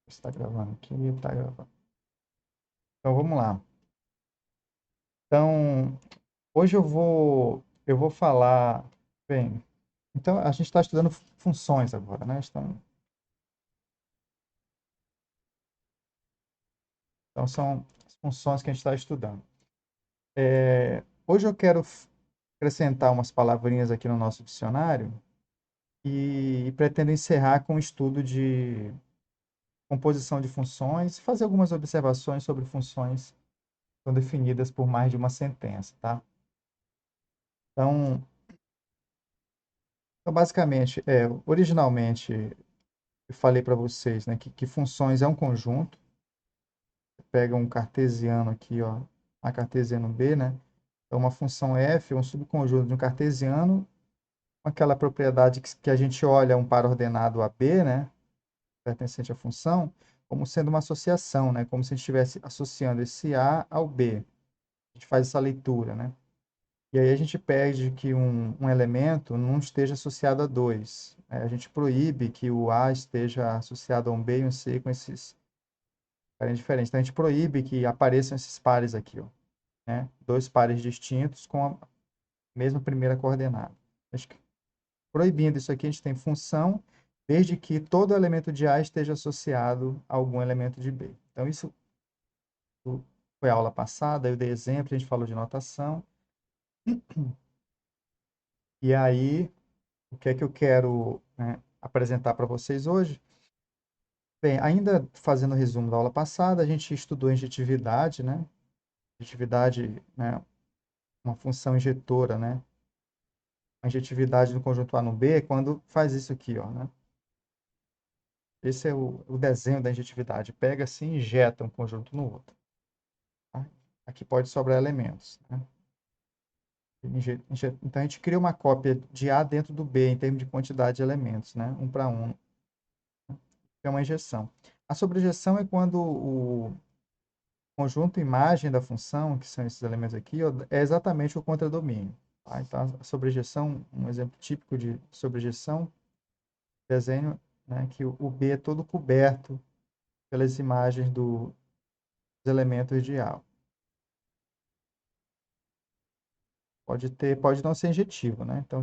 Está gravando aqui, está gravando. Então vamos lá. Então, hoje eu vou falar, bem, então a gente está estudando funções agora, né? Então são as funções que a gente está estudando. Hoje eu quero acrescentar umas palavrinhas aqui no nosso dicionário e pretendo encerrar com o estudo de composição de funções e fazer algumas observações sobre funções que são definidas por mais de uma sentença, tá? Então, basicamente, originalmente eu falei para vocês, né, que funções é um conjunto. Você pega um cartesiano aqui, ó, a cartesiano B, né? Então, uma função f é um subconjunto de um cartesiano com aquela propriedade que a gente olha um par ordenado a B, né, pertencente à função, como sendo uma associação, né, como se a gente estivesse associando esse A ao B. A gente faz essa leitura, né? E aí a gente pede que um elemento não esteja associado a dois. A gente proíbe que o A esteja associado a um B e um C com esses pares diferentes. Então a gente proíbe que apareçam esses pares aqui, ó, né? Dois pares distintos com a mesma primeira coordenada. Acho que, proibindo isso aqui, a gente tem função desde que todo elemento de A esteja associado a algum elemento de B. Então isso foi a aula passada, eu dei exemplo, a gente falou de notação. E aí, o que é que eu quero, né, apresentar para vocês hoje? Bem, ainda fazendo o resumo da aula passada, a gente estudou injetividade, né? Injetividade, né, uma função injetora, né? A injetividade do conjunto A no B é quando faz isso aqui, ó, né? Esse é o desenho da injetividade. Pega assim e injeta um conjunto no outro. Tá? Aqui pode sobrar elementos, né? Então, a gente cria uma cópia de A dentro do B em termos de quantidade de elementos, né? Um para um. É uma injeção. A sobrejeção é quando o conjunto imagem da função, que são esses elementos aqui, ó, é exatamente o contradomínio. Tá? Então, a sobrejeção, um exemplo típico de sobrejeção, desenho, né, que o B é todo coberto pelas imagens dos elementos de A. Pode não ser injetivo, né? Então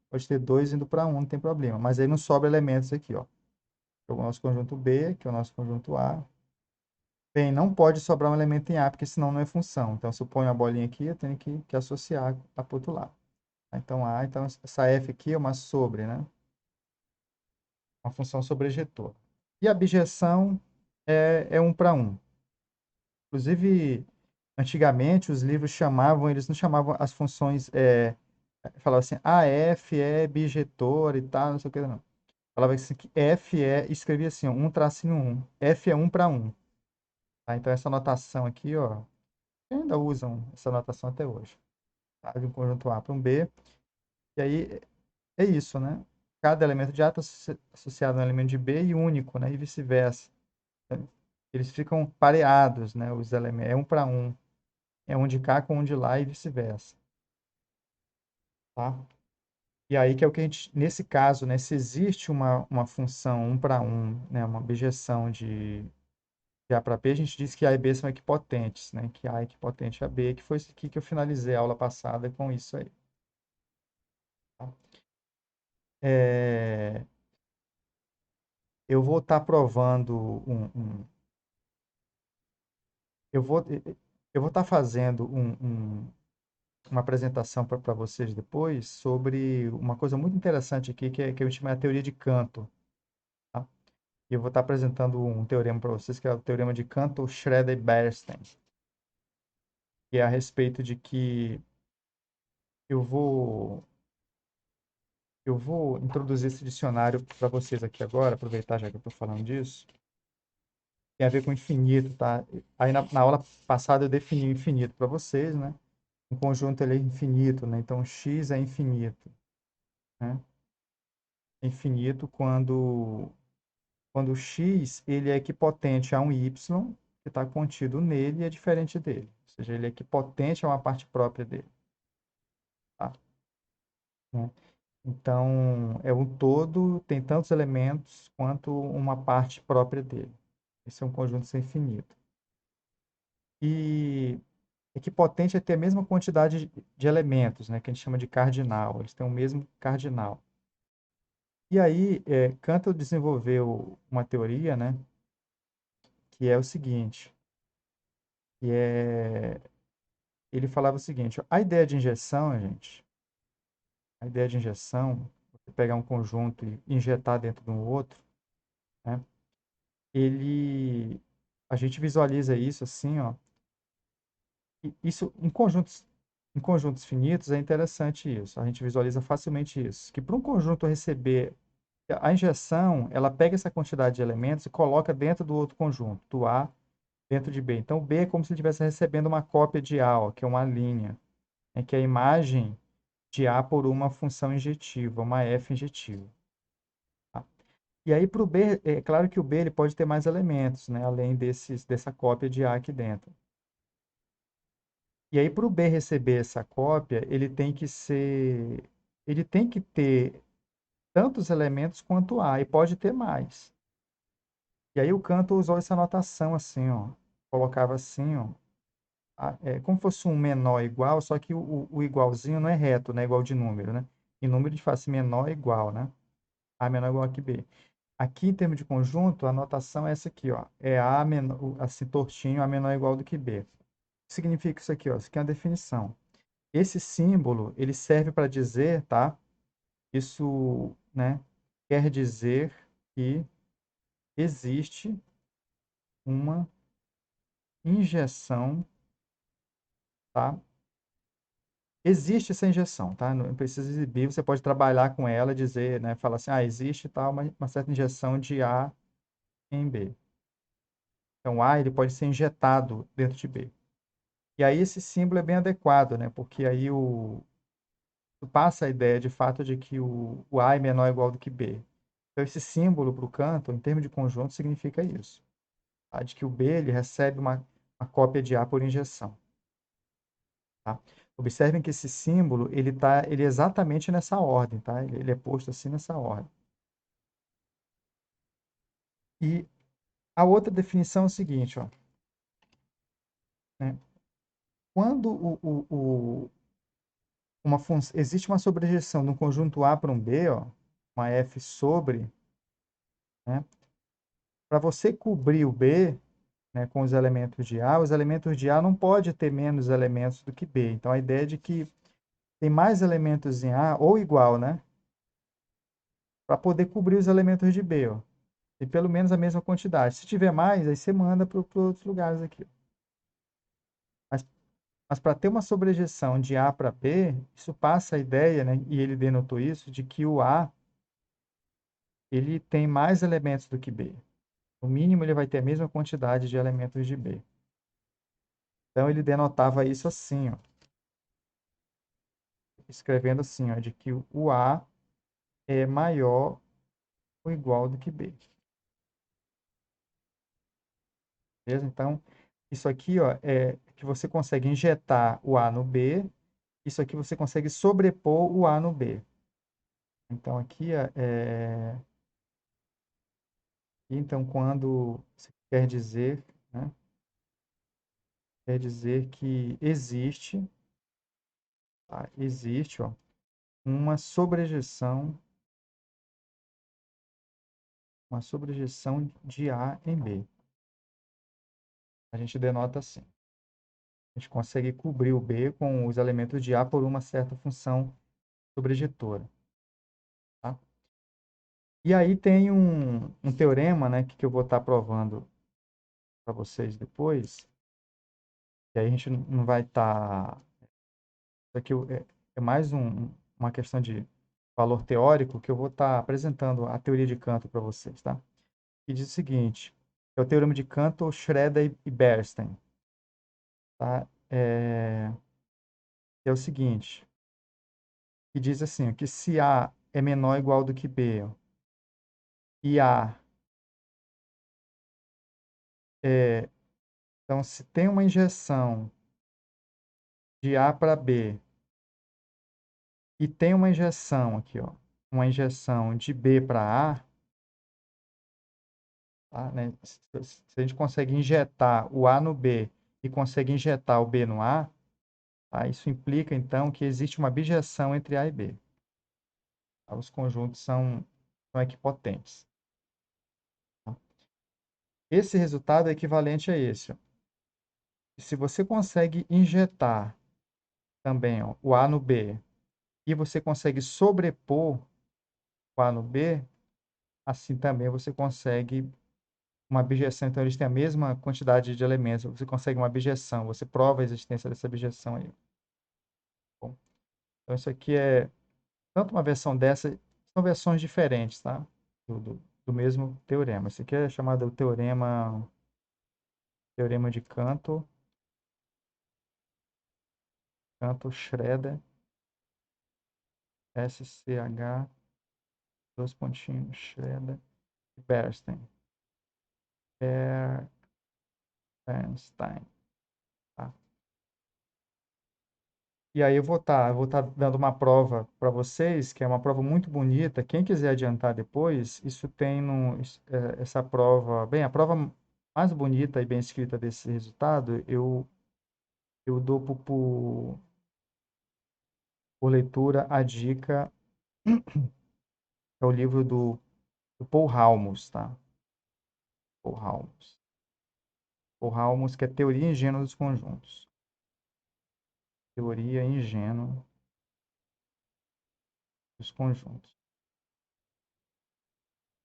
pode ter dois indo para um, não tem problema. Mas aí não sobra elementos aqui, ó. É o nosso conjunto B, que é o nosso conjunto A. Bem, não pode sobrar um elemento em A, porque senão não é função. Então, se eu ponho a bolinha aqui, eu tenho que associar para o outro lado. Então, então essa f aqui é uma sobre, né? Uma função sobrejetora. E a bijeção é um para um. Inclusive, antigamente, os livros chamavam, eles não chamavam as funções, falavam assim, f é bijetor e tal, não sei o que, não. Falava assim que f escrevia assim, ó, um tracinho um. F é um para um. Tá? Então, essa notação aqui, ó, ainda usam essa notação até hoje. Tá? De um conjunto A para um B. E aí, é isso, né? Cada elemento de A está associado a um elemento de B e único, né? E vice-versa. Eles ficam pareados, né? Os elementos, é um para um. É um de cá com um de lá e vice-versa, tá? E aí que é o que a gente, nesse caso, né? Se existe uma função um para um, né? Uma objeção de A para B, a gente diz que A e B são equipotentes, né? Que A é equipotente a B, que foi isso aqui que eu finalizei a aula passada com isso aí. Tá? É, eu vou estar provando eu vou, eu vou estar fazendo uma apresentação para vocês depois sobre uma coisa muito interessante aqui, que eu chamo a teoria de Cantor. Tá? E eu vou estar apresentando um teorema para vocês, que é o teorema de Cantor, Schroeder e Bernstein, que é a respeito de que eu vou, eu vou introduzir esse dicionário para vocês aqui agora, aproveitar já que eu estou falando disso. Tem a ver com infinito, tá? Aí na aula passada eu defini o infinito para vocês, né? Um conjunto ele é infinito, né? Então x é infinito, né? É infinito quando x ele é equipotente a um y que está contido nele e é diferente dele. Ou seja, ele é equipotente a uma parte própria dele. Tá? Né? Então, é um todo, tem tantos elementos quanto uma parte própria dele. Esse é um conjunto sem finito. E equipotente é ter a mesma quantidade de elementos, né, que a gente chama de cardinal. Eles têm o mesmo cardinal. E aí, Cantor desenvolveu uma teoria, né, que é o seguinte, que é, ele falava o seguinte, a ideia de injeção, gente, a ideia de injeção, você pegar um conjunto e injetar dentro de um outro, né, a gente visualiza isso assim, ó, e isso em conjuntos finitos é interessante isso, a gente visualiza facilmente isso, que para um conjunto receber a injeção, ela pega essa quantidade de elementos e coloca dentro do outro conjunto, do A dentro de B. Então, B é como se ele estivesse recebendo uma cópia de A, ó, que é uma linha, né, que é a imagem de A por uma função injetiva, uma F injetiva. Tá? E aí, para o B, é claro que o B ele pode ter mais elementos, né, além dessa cópia de A aqui dentro. E aí, para o B receber essa cópia, ele tem que ter tantos elementos quanto A, e pode ter mais. E aí o Cantor usou essa notação assim, ó. Colocava assim, ó. Como fosse um menor igual, só que o igualzinho não é reto, né? Igual de número, né? Em número a gente faz assim, menor igual, né? A menor igual que B. Aqui, em termos de conjunto, a notação é essa aqui, ó. É A menor, assim, tortinho, A menor igual do que B. O que significa isso aqui, ó? Isso aqui é uma definição. Esse símbolo, ele serve para dizer, tá? Isso, né? Quer dizer que existe uma injeção, tá? Existe essa injeção, tá? Não precisa exibir, você pode trabalhar com ela, dizer, né? Falar assim, existe tal, uma certa injeção de A em B. Então, A ele pode ser injetado dentro de B. E aí esse símbolo é bem adequado, né? Porque aí passa a ideia, de fato, de que o A é menor ou igual do que B. Então, esse símbolo para o Cantor, em termos de conjunto, significa isso. Tá? De que o B ele recebe uma cópia de A por injeção. Tá? Observem que esse símbolo ele é exatamente nessa ordem, tá? Ele é posto assim nessa ordem. E a outra definição é o seguinte, ó, né? Quando existe uma sobrejeção de um conjunto A para um B, ó, uma F sobre, né? Para você cobrir o B, né, com os elementos de A não pode ter menos elementos do que B. Então a ideia é de que tem mais elementos em A ou igual, né? Para poder cobrir os elementos de B, ó. E pelo menos a mesma quantidade. Se tiver mais, aí você manda para outros lugares aqui. Mas, mas para ter uma sobrejeção de A para B, isso passa a ideia, né, e ele denotou isso, de que o A ele tem mais elementos do que B. No mínimo, ele vai ter a mesma quantidade de elementos de B. Então, ele denotava isso assim, ó, escrevendo assim, ó, de que o A é maior ou igual do que B. Beleza? Então, isso aqui, ó, é que você consegue injetar o A no B. Isso aqui você consegue sobrepor o A no B. Então, aqui então, quando você quer dizer, né, quer dizer que existe, tá? Existe, ó, uma sobrejeção de A em B. A gente denota assim. A gente consegue cobrir o B com os elementos de A por uma certa função sobrejetora, tá? E aí tem um teorema, né, que eu vou estar provando para vocês depois, e aí a gente não vai estar... Isso aqui é mais uma questão de valor teórico que eu vou estar apresentando a teoria de Cantor para vocês, tá? E diz o seguinte, é o teorema de Cantor, Schroeder e Bernstein, tá? É o seguinte, que diz assim, ó, que se A é menor ou igual do que B, ó, e A é... Então, se tem uma injeção de A para B e tem uma injeção aqui, ó, uma injeção de B para A, tá, né? Se a gente consegue injetar o A no B e consegue injetar o B no A, tá? Isso implica, então, que existe uma bijeção entre A e B. Tá? Os conjuntos são equipotentes. Tá? Esse resultado é equivalente a esse. Ó. E se você consegue injetar também ó, o A no B e você consegue sobrepor o A no B, assim também você consegue uma bijeção. Então, eles têm a mesma quantidade de elementos. Você consegue uma bijeção, você prova a existência dessa bijeção aí. Bom, então, isso aqui é tanto uma versão dessa, são versões diferentes, tá? Do mesmo teorema. Esse aqui é chamado teorema de Cantor-Schroeder, SCH, dois pontinhos, Schroeder, Bernstein. Bernstein. Tá? E aí eu vou tá dando uma prova para vocês, que é uma prova muito bonita. Quem quiser adiantar depois, isso tem essa prova, bem, a prova mais bonita e bem escrita desse resultado, eu dou por leitura a dica, é o livro do Paul Halmos, tá? Paul Halmos. Paul Halmos, que é Teoria Ingênua dos Conjuntos. Teoria Ingênua dos Conjuntos.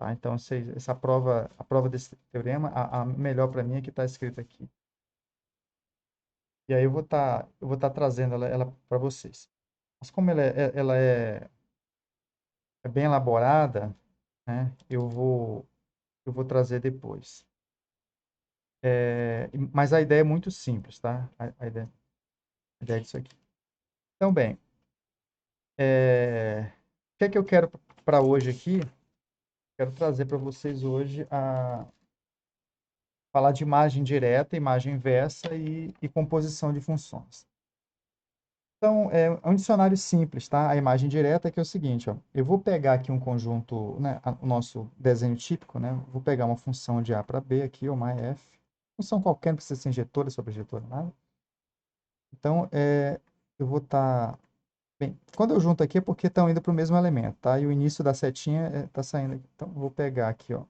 Tá? Então, essa prova, a prova desse teorema, a melhor para mim é que está escrita aqui. E aí eu vou tá trazendo ela para vocês. Mas como ela é bem elaborada, né, eu vou trazer depois. Mas a ideia é muito simples, tá? A ideia disso aqui. Então, bem, o que é que eu quero para hoje aqui? Quero trazer para vocês hoje falar de imagem direta, imagem inversa e composição de funções. Então, é um dicionário simples, tá? A imagem direta que é o seguinte, ó. Eu vou pegar aqui um conjunto, né, o nosso desenho típico, né? Vou pegar uma função de A para B aqui, uma f. Função qualquer, não precisa ser injetora, sobrejetora, nada. Então, eu vou estar... Bem, quando eu junto aqui é porque estão indo para o mesmo elemento, tá? E o início da setinha está saindo aqui. Então, eu vou pegar aqui, ó.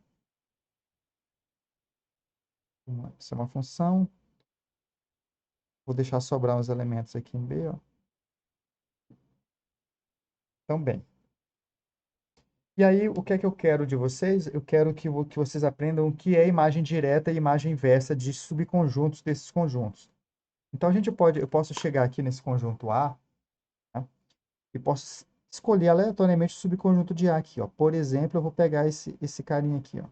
Isso é uma função. Vou deixar sobrar uns elementos aqui em B, ó. Então, bem. E aí, o que é que eu quero de vocês? Eu quero que vocês aprendam o que é imagem direta e imagem inversa de subconjuntos desses conjuntos. Então, eu posso chegar aqui nesse conjunto A, tá? E posso escolher aleatoriamente o subconjunto de A aqui, ó. Por exemplo, eu vou pegar esse carinha aqui, ó.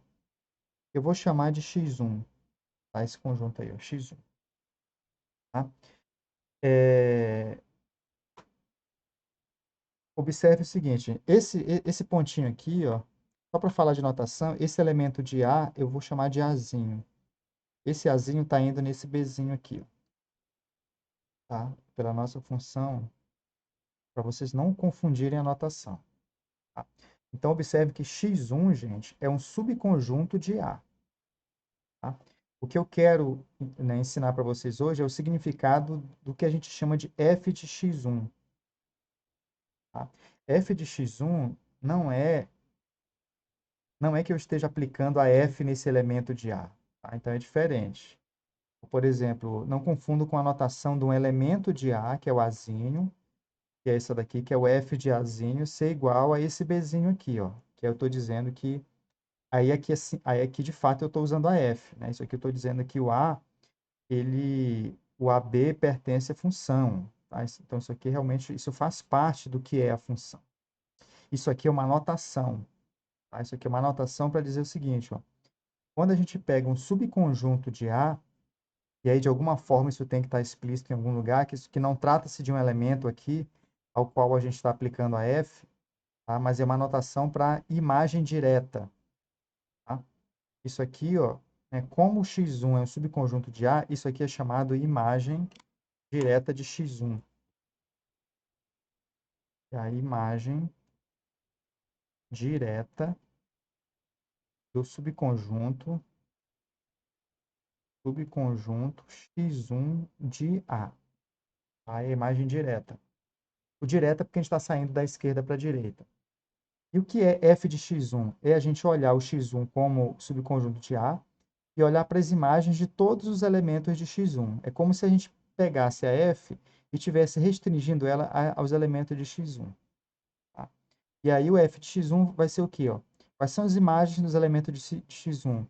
Eu vou chamar de x1, tá? Esse conjunto aí, ó, x1, tá? É, Observe o seguinte, esse pontinho aqui, ó, só para falar de notação, esse elemento de A eu vou chamar de Azinho. Esse Azinho está indo nesse Bzinho aqui, ó, tá? Pela nossa função, para vocês não confundirem a notação. Tá? Então, observe que x1, gente, é um subconjunto de A. Tá? O que eu quero, né, ensinar para vocês hoje é o significado do que a gente chama de f de x1. Tá? F de x1 não é que eu esteja aplicando a f nesse elemento de A. Tá? Então, é diferente. Por exemplo, não confundo com a notação de um elemento de A, que é o Azinho, que é essa daqui, que é o f de Azinho, ser igual a esse Bzinho aqui, ó. Que eu estou dizendo que... Aí aqui, de fato, eu estou usando a f, né? Isso aqui eu estou dizendo que o AB pertence à função. Tá? Então, isso aqui realmente, isso faz parte do que é a função. Isso aqui é uma notação. Tá? Isso aqui é uma notação para dizer o seguinte, ó. Quando a gente pega um subconjunto de A, e aí de alguma forma isso tem que estar explícito em algum lugar, que não trata-se de um elemento aqui ao qual a gente está aplicando a f, tá? Mas é uma notação para imagem direta. Tá? Isso aqui, ó, como o x1 é um subconjunto de A, isso aqui é chamado imagem direta de x1. É a imagem direta do subconjunto subconjunto X1 de A. Aí a imagem direta. O direta porque a gente está saindo da esquerda para a direita. E o que é f de x1? É a gente olhar o x1 como subconjunto de A e olhar para as imagens de todos os elementos de x1. É como se a gente pegasse a f e estivesse restringindo ela aos elementos de x1. Tá? E aí o f de x1 vai ser o quê? Ó? Quais são as imagens dos elementos de x1?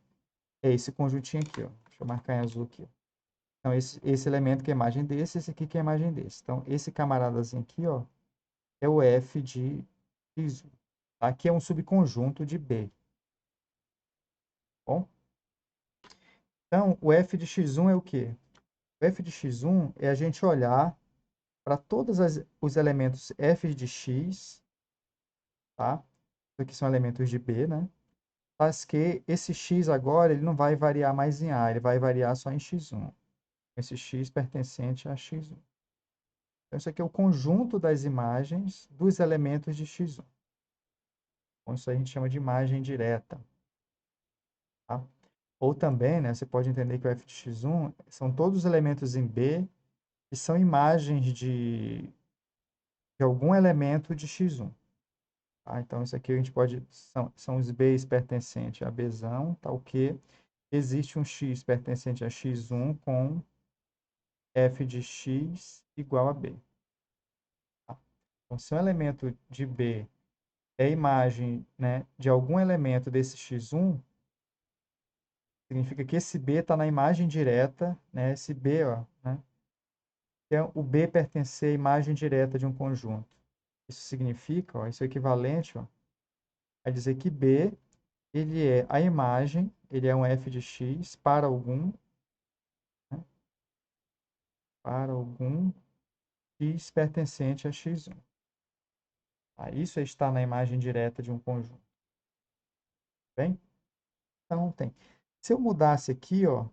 É esse conjuntinho aqui. Ó. Deixa eu marcar em azul aqui. Ó. Então, esse elemento que é a imagem desse, esse aqui que é a imagem desse. Então, esse camaradazinho aqui, ó, é o f de x1. Aqui é um subconjunto de B. Bom? Então, o f de x1 é o quê? O f de x1 é a gente olhar para todos os elementos f de x, tá? Isso aqui são elementos de B, né? Mas que esse x agora ele não vai variar mais em A, ele vai variar só em x1. Esse x pertencente a x1. Então, isso aqui é o conjunto das imagens dos elementos de x1. Então, isso a gente chama de imagem direta. Tá? Ou também, né, você pode entender que o f de x1 são todos os elementos em B que são imagens de algum elemento de x1. Tá? Então, isso aqui a gente pode... São os B's pertencentes a Bzão, tal que existe um x pertencente a x1 com f de x igual a B. Tá? Então, se um elemento de B é imagem, né, de algum elemento desse x1, significa que esse B está na imagem direta, né, esse B, ó, né, é o B pertencer à imagem direta de um conjunto. Isso significa, ó, isso é equivalente, ó, a dizer que B ele é a imagem, ele é um f de x né, para algum x pertencente a x1. Tá? Isso está na imagem direta de um conjunto. Bem? Então, tem. Se eu mudasse aqui, ó,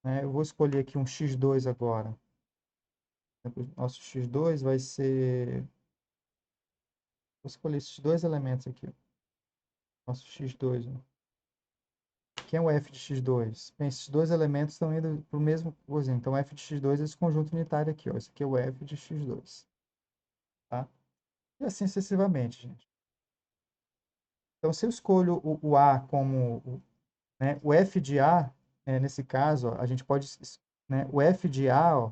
né, eu vou escolher aqui um x2 agora. Nosso x2 vai ser... Vou escolher esses dois elementos aqui. Nosso x2. Né? Quem é o f de x2? Bem, esses dois elementos estão indo para o mesmo cozinho. Então, f de x2 é esse conjunto unitário aqui. Ó. Esse aqui é o f de x2. Tá? E assim sucessivamente, gente. Então, se eu escolho o A como... Né, o f de A, nesse caso, ó, a gente pode... Né, o f de A, ó,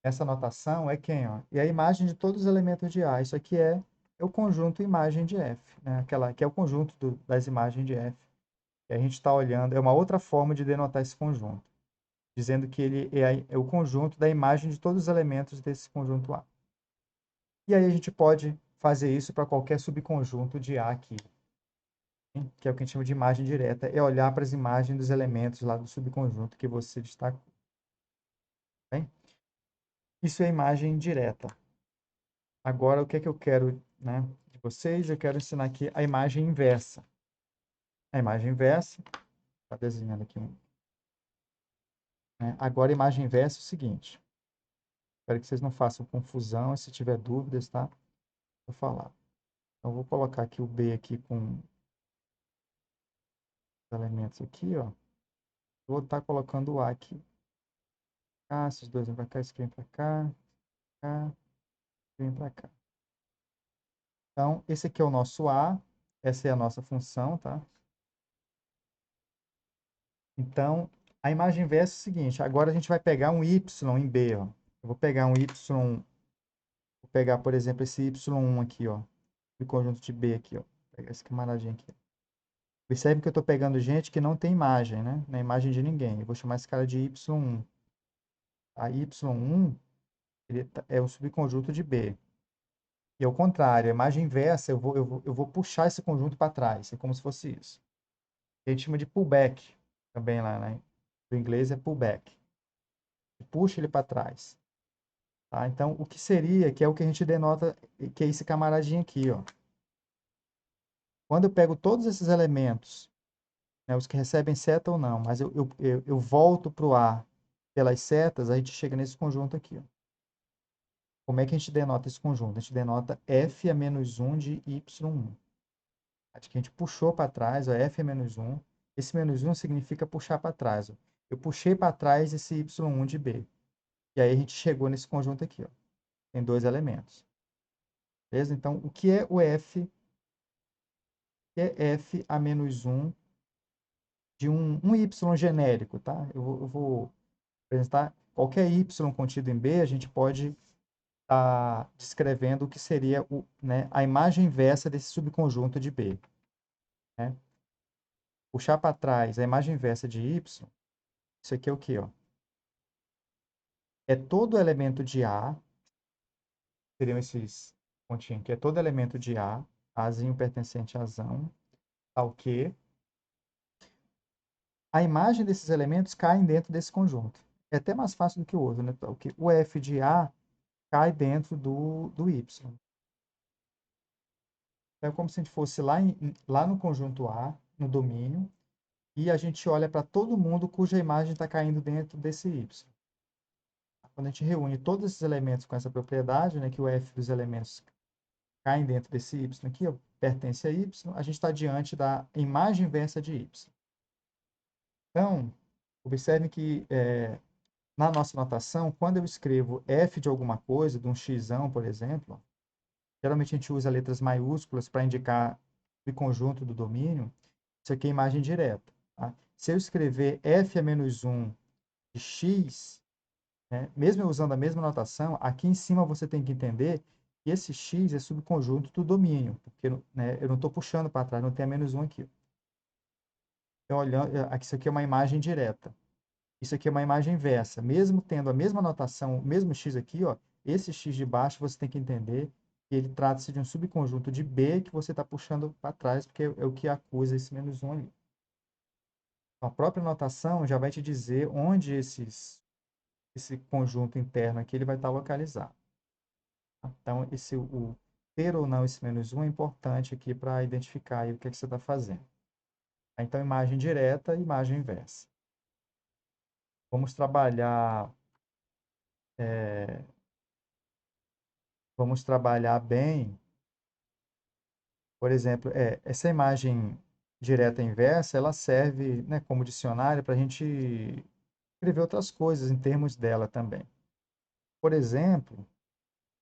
essa notação é quem? Ó? É a imagem de todos os elementos de A. Isso aqui é o conjunto imagem de F, né? Aquela, que é o conjunto das imagens de F. E a gente está olhando, é uma outra forma de denotar esse conjunto, dizendo que ele é o conjunto da imagem de todos os elementos desse conjunto A. E aí a gente pode fazer isso para qualquer subconjunto de A aqui, hein? Que é o que a gente chama de imagem direta, é olhar para as imagens dos elementos lá do subconjunto que você destacou. Bem? Isso é imagem direta. Agora, o que é que eu quero, né, de vocês? Eu quero ensinar aqui a imagem inversa. A imagem inversa, está desenhando aqui. Né? Agora, a imagem inversa é o seguinte. Espero que vocês não façam confusão. Se tiver dúvidas, tá? Vou falar. Então, vou colocar aqui o B aqui com os elementos aqui, ó. Vou estar colocando o A aqui. Ah, esses dois vêm para cá, esse aqui vem para cá, cá, vem para cá. Então, esse aqui é o nosso A. Essa é a nossa função, tá? Então, a imagem inversa é o seguinte, agora a gente vai pegar um y em B, ó. Eu vou pegar um y, vou pegar, por exemplo, esse y1 aqui, ó, do conjunto de B aqui, ó. Vou pegar esse camaradinho aqui. Percebe que eu estou pegando gente que não tem imagem, né? Não é imagem de ninguém. Eu vou chamar esse cara de y1. A y1 ele é o subconjunto de B. E ao contrário, a imagem inversa, eu vou puxar esse conjunto para trás. É como se fosse isso. A gente chama de pullback também lá, né? Do inglês é pullback. Puxa ele para trás. Tá? Então, o que seria, que é o que a gente denota, que é esse camaradinho aqui, ó. Quando eu pego todos esses elementos, né, os que recebem seta ou não, mas eu volto para o A pelas setas, a gente chega nesse conjunto aqui, ó. Como é que a gente denota esse conjunto? A gente denota F a menos 1 de Y1. A gente puxou para trás, ó, F a menos 1. Esse menos 1 significa puxar para trás. Ó. Eu puxei para trás esse y1 de B. E aí a gente chegou nesse conjunto aqui, ó. Tem dois elementos. Beleza? Então, o que é o F? O que é F a menos 1 de um y genérico, tá? Eu vou apresentar qualquer y contido em B, a gente pode estar descrevendo o que seria né, a imagem inversa desse subconjunto de B. Né? Puxar para trás a imagem inversa de y, isso aqui é o quê? Ó? É todo elemento de A, seriam esses pontinhos aqui, é todo elemento de A, Azinho pertencente a Azão, ao que a imagem desses elementos caem dentro desse conjunto. É até mais fácil do que o outro, né? O F de A cai dentro do Y. Então, é como se a gente fosse lá no conjunto A, no domínio, e a gente olha para todo mundo cuja imagem está caindo dentro desse Y. Quando a gente reúne todos esses elementos com essa propriedade, né, que o F dos elementos caem dentro desse Y aqui, ó, pertence a Y, a gente está diante da imagem inversa de Y. Então, observe que na nossa notação, quando eu escrevo f de alguma coisa, de um x, por exemplo, geralmente a gente usa letras maiúsculas para indicar o conjunto do domínio. Isso aqui é imagem direta. Tá? Se eu escrever f a menos 1 de x, né, mesmo eu usando a mesma notação, aqui em cima você tem que entender que esse x é subconjunto do domínio, porque né, eu não estou puxando para trás, não tem a menos 1 aqui. Então, olhando, isso aqui é uma imagem direta. Isso aqui é uma imagem inversa. Mesmo tendo a mesma notação, o mesmo x aqui, ó, esse x de baixo você tem que entender que ele trata-se de um subconjunto de B que você está puxando para trás, porque é o que acusa esse menos 1 ali. Então, a própria notação já vai te dizer onde esse conjunto interno aqui ele vai estar localizado. Então, o ter ou não esse menos 1 é importante aqui para identificar aí o que, é que você está fazendo. Então, imagem direta e imagem inversa. Vamos trabalhar bem, por exemplo, essa imagem direta e inversa, ela serve, né, como dicionário para a gente escrever outras coisas em termos dela também. Por exemplo,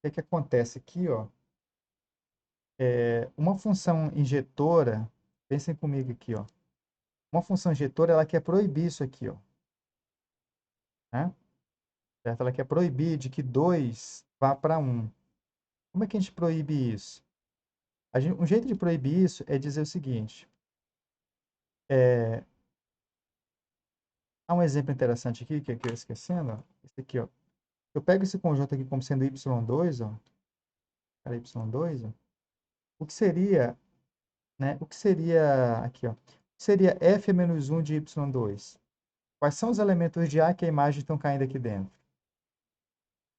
o que acontece aqui, ó, uma função injetora, pensem comigo aqui, ó, uma função injetora, ela quer proibir isso aqui, ó, né? Certo? Ela quer proibir de que 2 vá para 1. Como é que a gente proíbe isso? Um jeito de proibir isso é dizer o seguinte, há um exemplo interessante aqui, que eu esquecendo, ó, esse aqui, ó. Eu pego esse conjunto aqui como sendo y2, ó, cara, y2, ó. O que seria, né? O que seria aqui, ó? O que seria f menos 1 de y2? Quais são os elementos de A que a imagem estão caindo aqui dentro?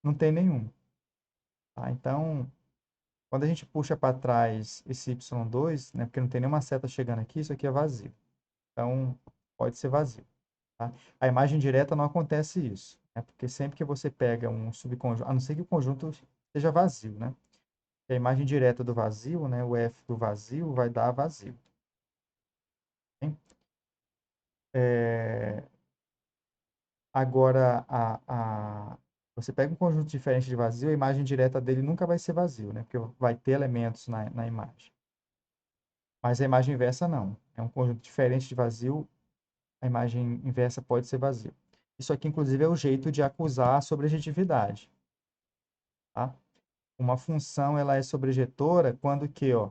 Não tem nenhum. Tá? Então, quando a gente puxa para trás esse y2, né? Porque não tem nenhuma seta chegando aqui, isso aqui é vazio. Então, pode ser vazio. Tá? A imagem direta não acontece isso, né? Porque sempre que você pega um subconjunto, a não ser que o conjunto seja vazio, né? A imagem direta do vazio, né? O f do vazio vai dar vazio. Agora, você pega um conjunto diferente de vazio, a imagem direta dele nunca vai ser vazio, né? Porque vai ter elementos na imagem. Mas a imagem inversa não. É um conjunto diferente de vazio, a imagem inversa pode ser vazio. Isso aqui, inclusive, é o jeito de acusar a sobrejetividade. Tá? Uma função ela é sobrejetora quando que, ó,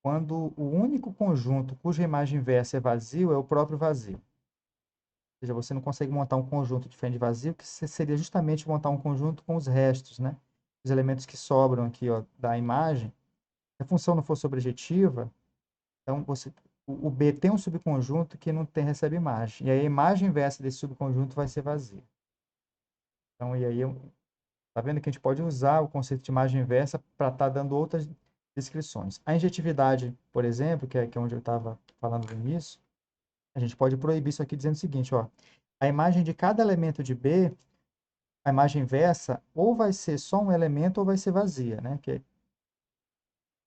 quando o único conjunto cuja imagem inversa é vazio é o próprio vazio. Ou seja, você não consegue montar um conjunto diferente de vazio, que seria justamente montar um conjunto com os restos, né? Os elementos que sobram aqui, ó, da imagem. Se a função não for sobrejetiva, então o B tem um subconjunto que não recebe imagem. E aí a imagem inversa desse subconjunto vai ser vazia. Então, e aí, tá vendo que a gente pode usar o conceito de imagem inversa para estar dando outras descrições. A injetividade, por exemplo, que é onde eu estava falando no início, a gente pode proibir isso aqui dizendo o seguinte, ó, a imagem de cada elemento de B, a imagem inversa, ou vai ser só um elemento ou vai ser vazia, né? Que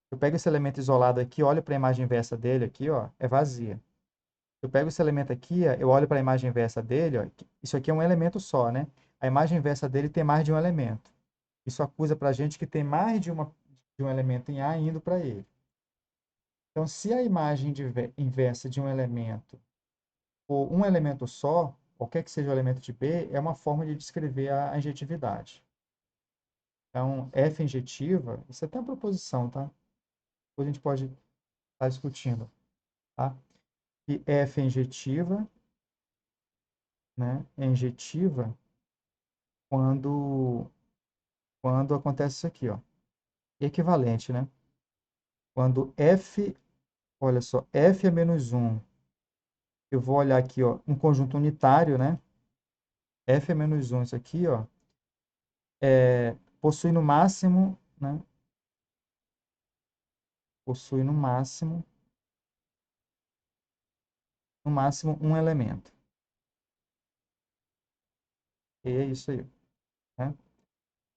eu pego esse elemento isolado aqui, olho para a imagem inversa dele aqui, ó, é vazia. Eu pego esse elemento aqui, ó, eu olho para a imagem inversa dele, ó, isso aqui é um elemento só, né? A imagem inversa dele tem mais de um elemento. Isso acusa para a gente que tem mais de um elemento em A indo para ele. Então, se a imagem inversa de um elemento for um elemento só, qualquer que seja o elemento de B, é uma forma de descrever a injetividade. Então, F injetiva, isso é até uma proposição, tá? Depois a gente pode estar discutindo, tá? E F é injetiva, né? É injetiva quando, quando acontece isso aqui, ó. Equivalente, né? Quando F, olha só, F é menos 1, eu vou olhar aqui, ó, um conjunto unitário, né? F é menos 1, isso aqui, ó, possui no máximo, né? Possui no máximo um elemento. E é isso aí, né?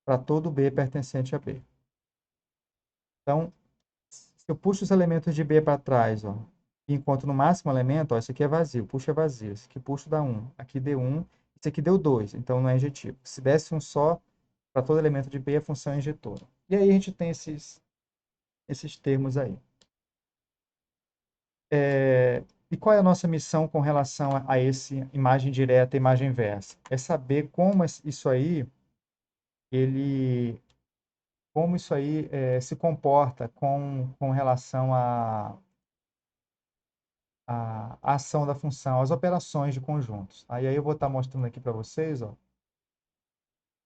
Para todo B pertencente a B. Então, se eu puxo os elementos de B para trás, ó, e encontro no máximo elemento, ó, isso aqui é vazio, puxa é vazio, isso aqui puxo dá 1, aqui deu 1, isso aqui deu 2, então não é injetivo. Se desse um só, para todo elemento de B, a função é injetora. E aí a gente tem esses termos aí. E qual é a nossa missão com relação a esse imagem direta e imagem inversa? É saber como isso aí, ele, como isso aí se comporta com relação à ação da função, às operações de conjuntos. Aí eu vou estar mostrando aqui para vocês, ó,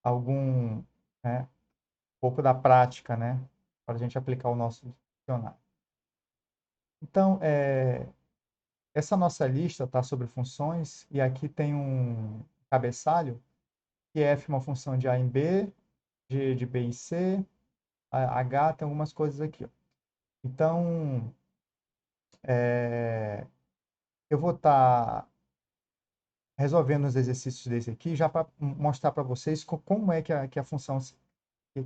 algum, né, um pouco da prática, né, para a gente aplicar o nosso dicionário. Então, essa nossa lista está sobre funções e aqui tem um cabeçalho que f é uma função de a em b, g de b em c, h tem algumas coisas aqui, ó. Então, eu vou estar resolvendo os exercícios desse aqui já para mostrar para vocês como é que a função,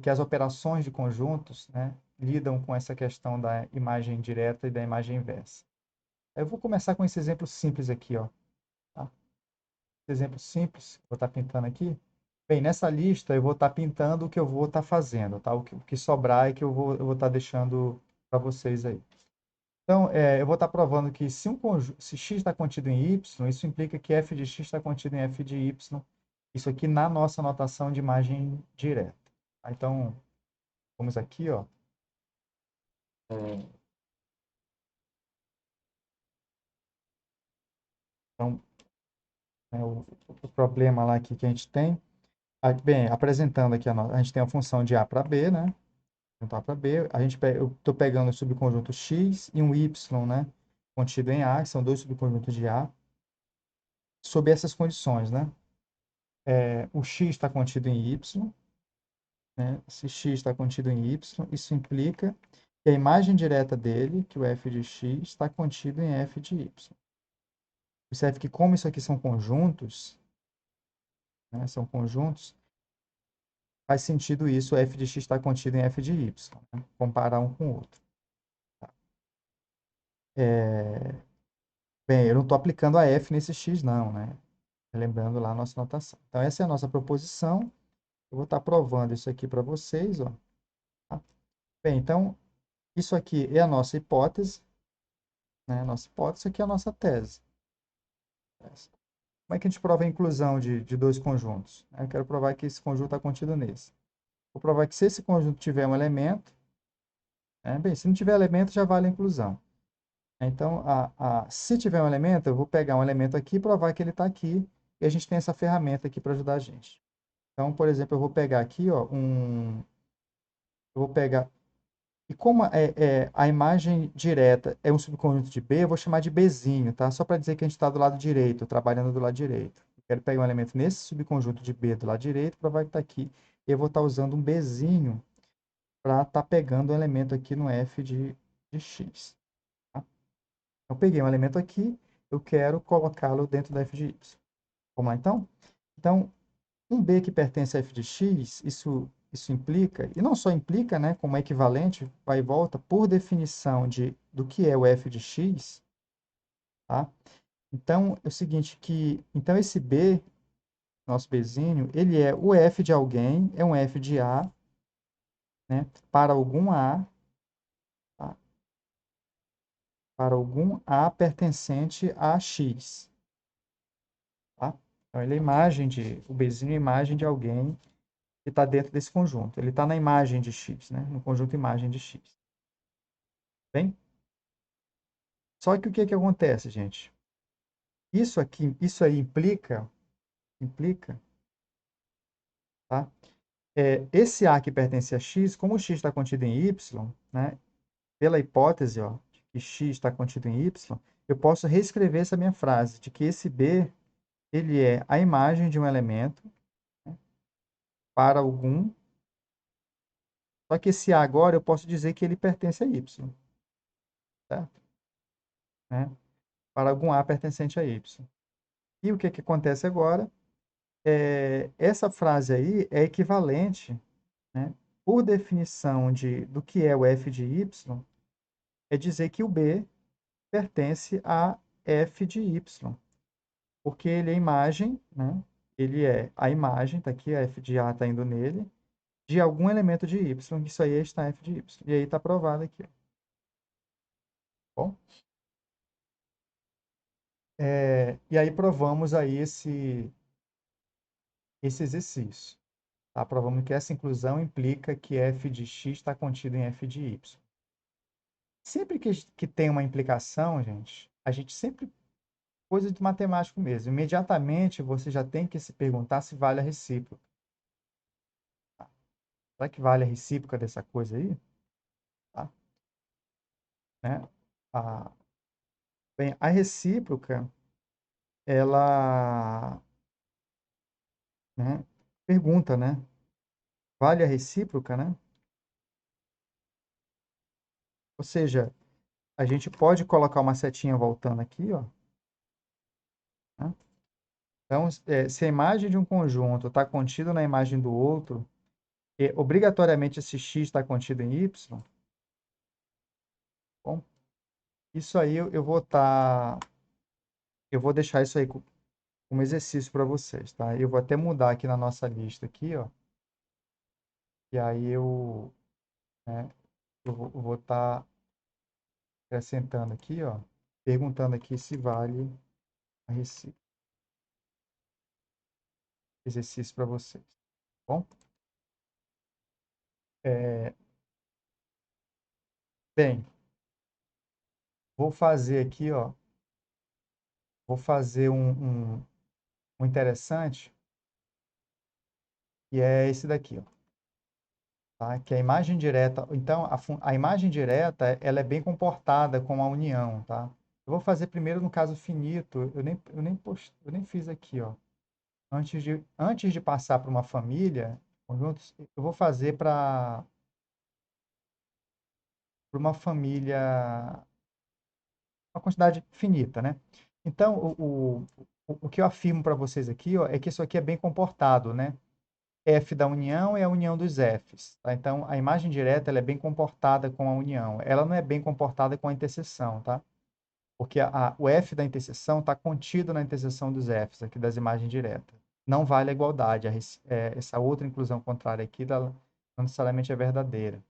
que as operações de conjuntos, né, lidam com essa questão da imagem direta e da imagem inversa. Eu vou começar com esse exemplo simples aqui, ó. Tá? Esse exemplo simples, vou estar pintando aqui. Bem, nessa lista eu vou estar pintando o que eu vou estar fazendo, tá? O que sobrar é que eu vou estar deixando para vocês aí. Então, eu vou estar provando que se x está contido em y, isso implica que f de x está contido em f de y. Isso aqui na nossa notação de imagem direta. Tá? Então, vamos aqui, ó. Então, o problema lá aqui que a gente tem. Bem, apresentando aqui, a gente tem a função de A para B, né? Juntar para B. Eu estou pegando o subconjunto X e um Y, né? Contido em A, que são dois subconjuntos de A, sob essas condições, né? O X está contido em Y, né? Se X está contido em Y, isso implica que a imagem direta dele, que o f de X, está contido em f de Y. Observe que como isso aqui são conjuntos, né? São conjuntos, faz sentido isso, f de x está contido em f de y, né? Comparar um com o outro. Bem, eu não estou aplicando a f nesse x, não, né? Lembrando lá a nossa notação. Então, essa é a nossa proposição. Eu vou estar provando isso aqui para vocês, ó. Tá? Bem, então, isso aqui é a nossa hipótese, né? A nossa hipótese, isso aqui é a nossa tese. Como é que a gente prova a inclusão de dois conjuntos? Eu quero provar que esse conjunto está contido nesse. Vou provar que se esse conjunto tiver um elemento, né? Bem, se não tiver elemento, já vale a inclusão. Então, se tiver um elemento, eu vou pegar um elemento aqui e provar que ele está aqui, e a gente tem essa ferramenta aqui para ajudar a gente. Então, por exemplo, eu vou pegar aqui, ó, eu vou pegar, e como a imagem direta é um subconjunto de B, eu vou chamar de Bzinho, tá? Só para dizer que a gente está do lado direito, trabalhando do lado direito. Eu quero pegar um elemento nesse subconjunto de B do lado direito, provar que está aqui, e eu vou estar usando um Bzinho para estar pegando o elemento aqui no f de x. Eu peguei um elemento aqui, eu quero colocá-lo dentro da f de y. Vamos lá, então? Então, um B que pertence a f de x, isso implica, e não só implica, né, como é equivalente, vai e volta, por definição do que é o f de x, tá? Então, é o seguinte, então esse B, nosso Bzinho, ele é o f de alguém, é um f de A, né, para algum A, tá? Para algum A pertencente a X, tá? Então, ele é o Bzinho é a imagem de alguém que está dentro desse conjunto. Ele está na imagem de X, né, no conjunto imagem de X. Bem? Só que o que que acontece, gente? Isso aí implica, tá? Esse A que pertence a X, como o X está contido em Y, né? Pela hipótese, ó, de que X está contido em Y, eu posso reescrever essa minha frase de que esse B, ele é a imagem de um elemento, né, para algum, só que esse A agora eu posso dizer que ele pertence a Y, certo? Né? Para algum A pertencente a Y. E o que que acontece agora? Essa frase aí é equivalente, né, por definição do que é o f de y, é dizer que o B pertence a f de y, porque ele é imagem, né, ele é a imagem, está aqui, a f de A está indo nele, de algum elemento de y, isso aí está f de y. E aí está provado aqui. Bom, e aí provamos aí esse exercício. Tá? Provamos que essa inclusão implica que f de x está contido em f de y. Sempre que tem uma implicação, gente, a gente sempre, coisa de matemático mesmo, imediatamente você já tem que se perguntar se vale a recíproca. Será que vale a recíproca dessa coisa aí? Tá? Né? A, bem, a recíproca, ela, né, pergunta, né? Vale a recíproca, né? Ou seja, a gente pode colocar uma setinha voltando aqui, ó. Né? Então, se a imagem de um conjunto está contida na imagem do outro, e obrigatoriamente esse x está contido em y, bom, isso aí eu vou deixar isso aí como exercício para vocês, tá? Eu vou até mudar aqui na nossa lista aqui, ó. E aí né, eu vou estar acrescentando aqui, ó, perguntando aqui se vale a exercício para vocês, tá bom? É, bem, vou fazer aqui, ó, vou fazer um interessante, que é esse daqui, ó. Tá? Que é a imagem direta. Então, a imagem direta, ela é bem comportada com a união, tá? Eu vou fazer primeiro no caso finito. Eu nem fiz aqui, ó. Antes de passar para uma família, conjuntos, eu vou fazer para uma família, uma quantidade finita, né? Então, o que eu afirmo para vocês aqui, ó, é que isso aqui é bem comportado, né? F da união é a união dos Fs. Tá? Então, a imagem direta ela é bem comportada com a união. Ela não é bem comportada com a interseção, tá? Porque o F da interseção está contido na interseção dos Fs, aqui das imagens diretas. Não vale a igualdade. Essa outra inclusão contrária aqui não necessariamente é verdadeira.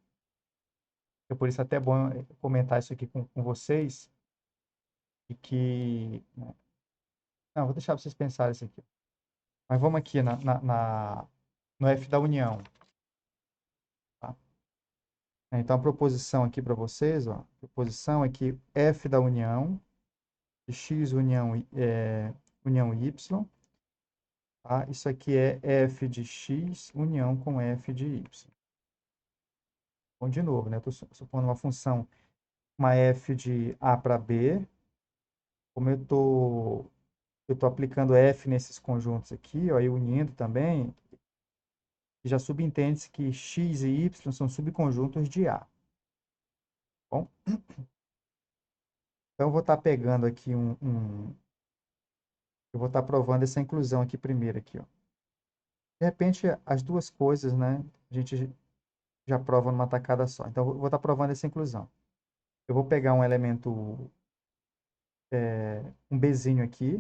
É por isso até bom comentar isso aqui com vocês, e que... Né? Não, vou deixar vocês pensarem isso aqui. Mas vamos aqui no F da união. Tá? Então, a proposição aqui para vocês, ó, a proposição é que f da união, de x união y, tá? Isso aqui é f de x união com f de y. Então, de novo, né? Estou supondo uma função, uma f de a para b, como eu tô aplicando f nesses conjuntos aqui, ó, e unindo também, já subentende-se que x e y são subconjuntos de a. Bom, então eu vou estar pegando aqui eu vou estar provando essa inclusão aqui primeiro aqui, ó. De repente, as duas coisas, né, a gente já prova numa tacada só. Então, eu vou estar provando essa inclusão. Eu vou pegar um elemento um Bzinho aqui.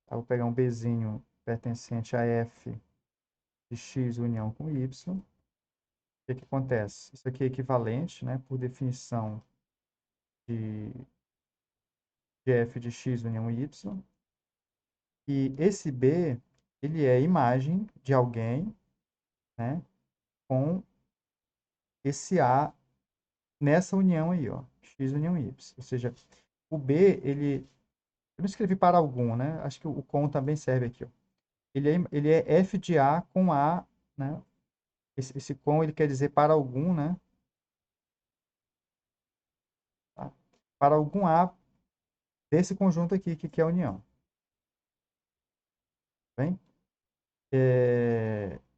Tá? Vou pegar um Bzinho pertencente a f de x união com y. O que que acontece? Isso aqui é equivalente, né, por definição de, de f de x união y. E esse B, ele é a imagem de alguém, né, com esse A nessa união aí, ó, x união y. Ou seja, o B, ele... Eu não escrevi para algum, né? Acho que o com também serve aqui, ó. Ele é f de A com A, né? Esse com, ele quer dizer para algum, né? Tá? Para algum A desse conjunto aqui, que é a união. Bem?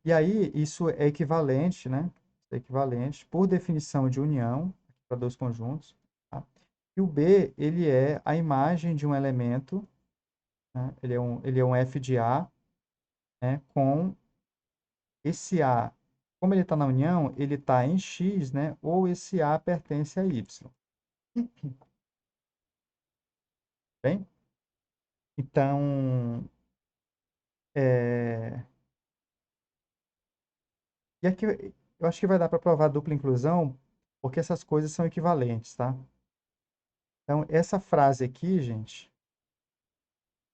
E aí, isso é equivalente, né? É equivalente, por definição de união, para dois conjuntos. Tá? E o B, ele é a imagem de um elemento, né? Ele é um f de A, né? Com esse A, como ele está na união, ele está em X, né? Ou esse A pertence a Y. Bem? Então, é... e aqui eu acho que vai dar para provar dupla inclusão, porque essas coisas são equivalentes, tá? Então, essa frase aqui, gente,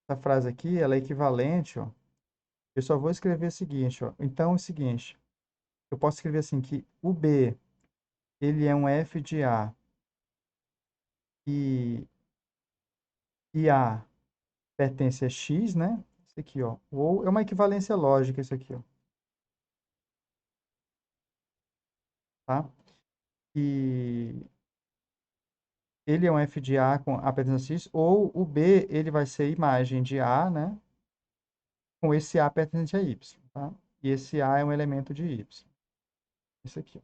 essa frase aqui, ela é equivalente, ó. Eu só vou escrever o seguinte, ó. Então, é o seguinte, eu posso escrever assim, que o B, ele é um f de A e, e A pertence a X, né? Isso aqui, ó. Ou é uma equivalência lógica, isso aqui, ó. Tá? E ele é um f de A com A pertence a X, ou o B, ele vai ser imagem de A, né? Com esse A pertencente a Y, tá? E esse A é um elemento de Y. Isso aqui, ó.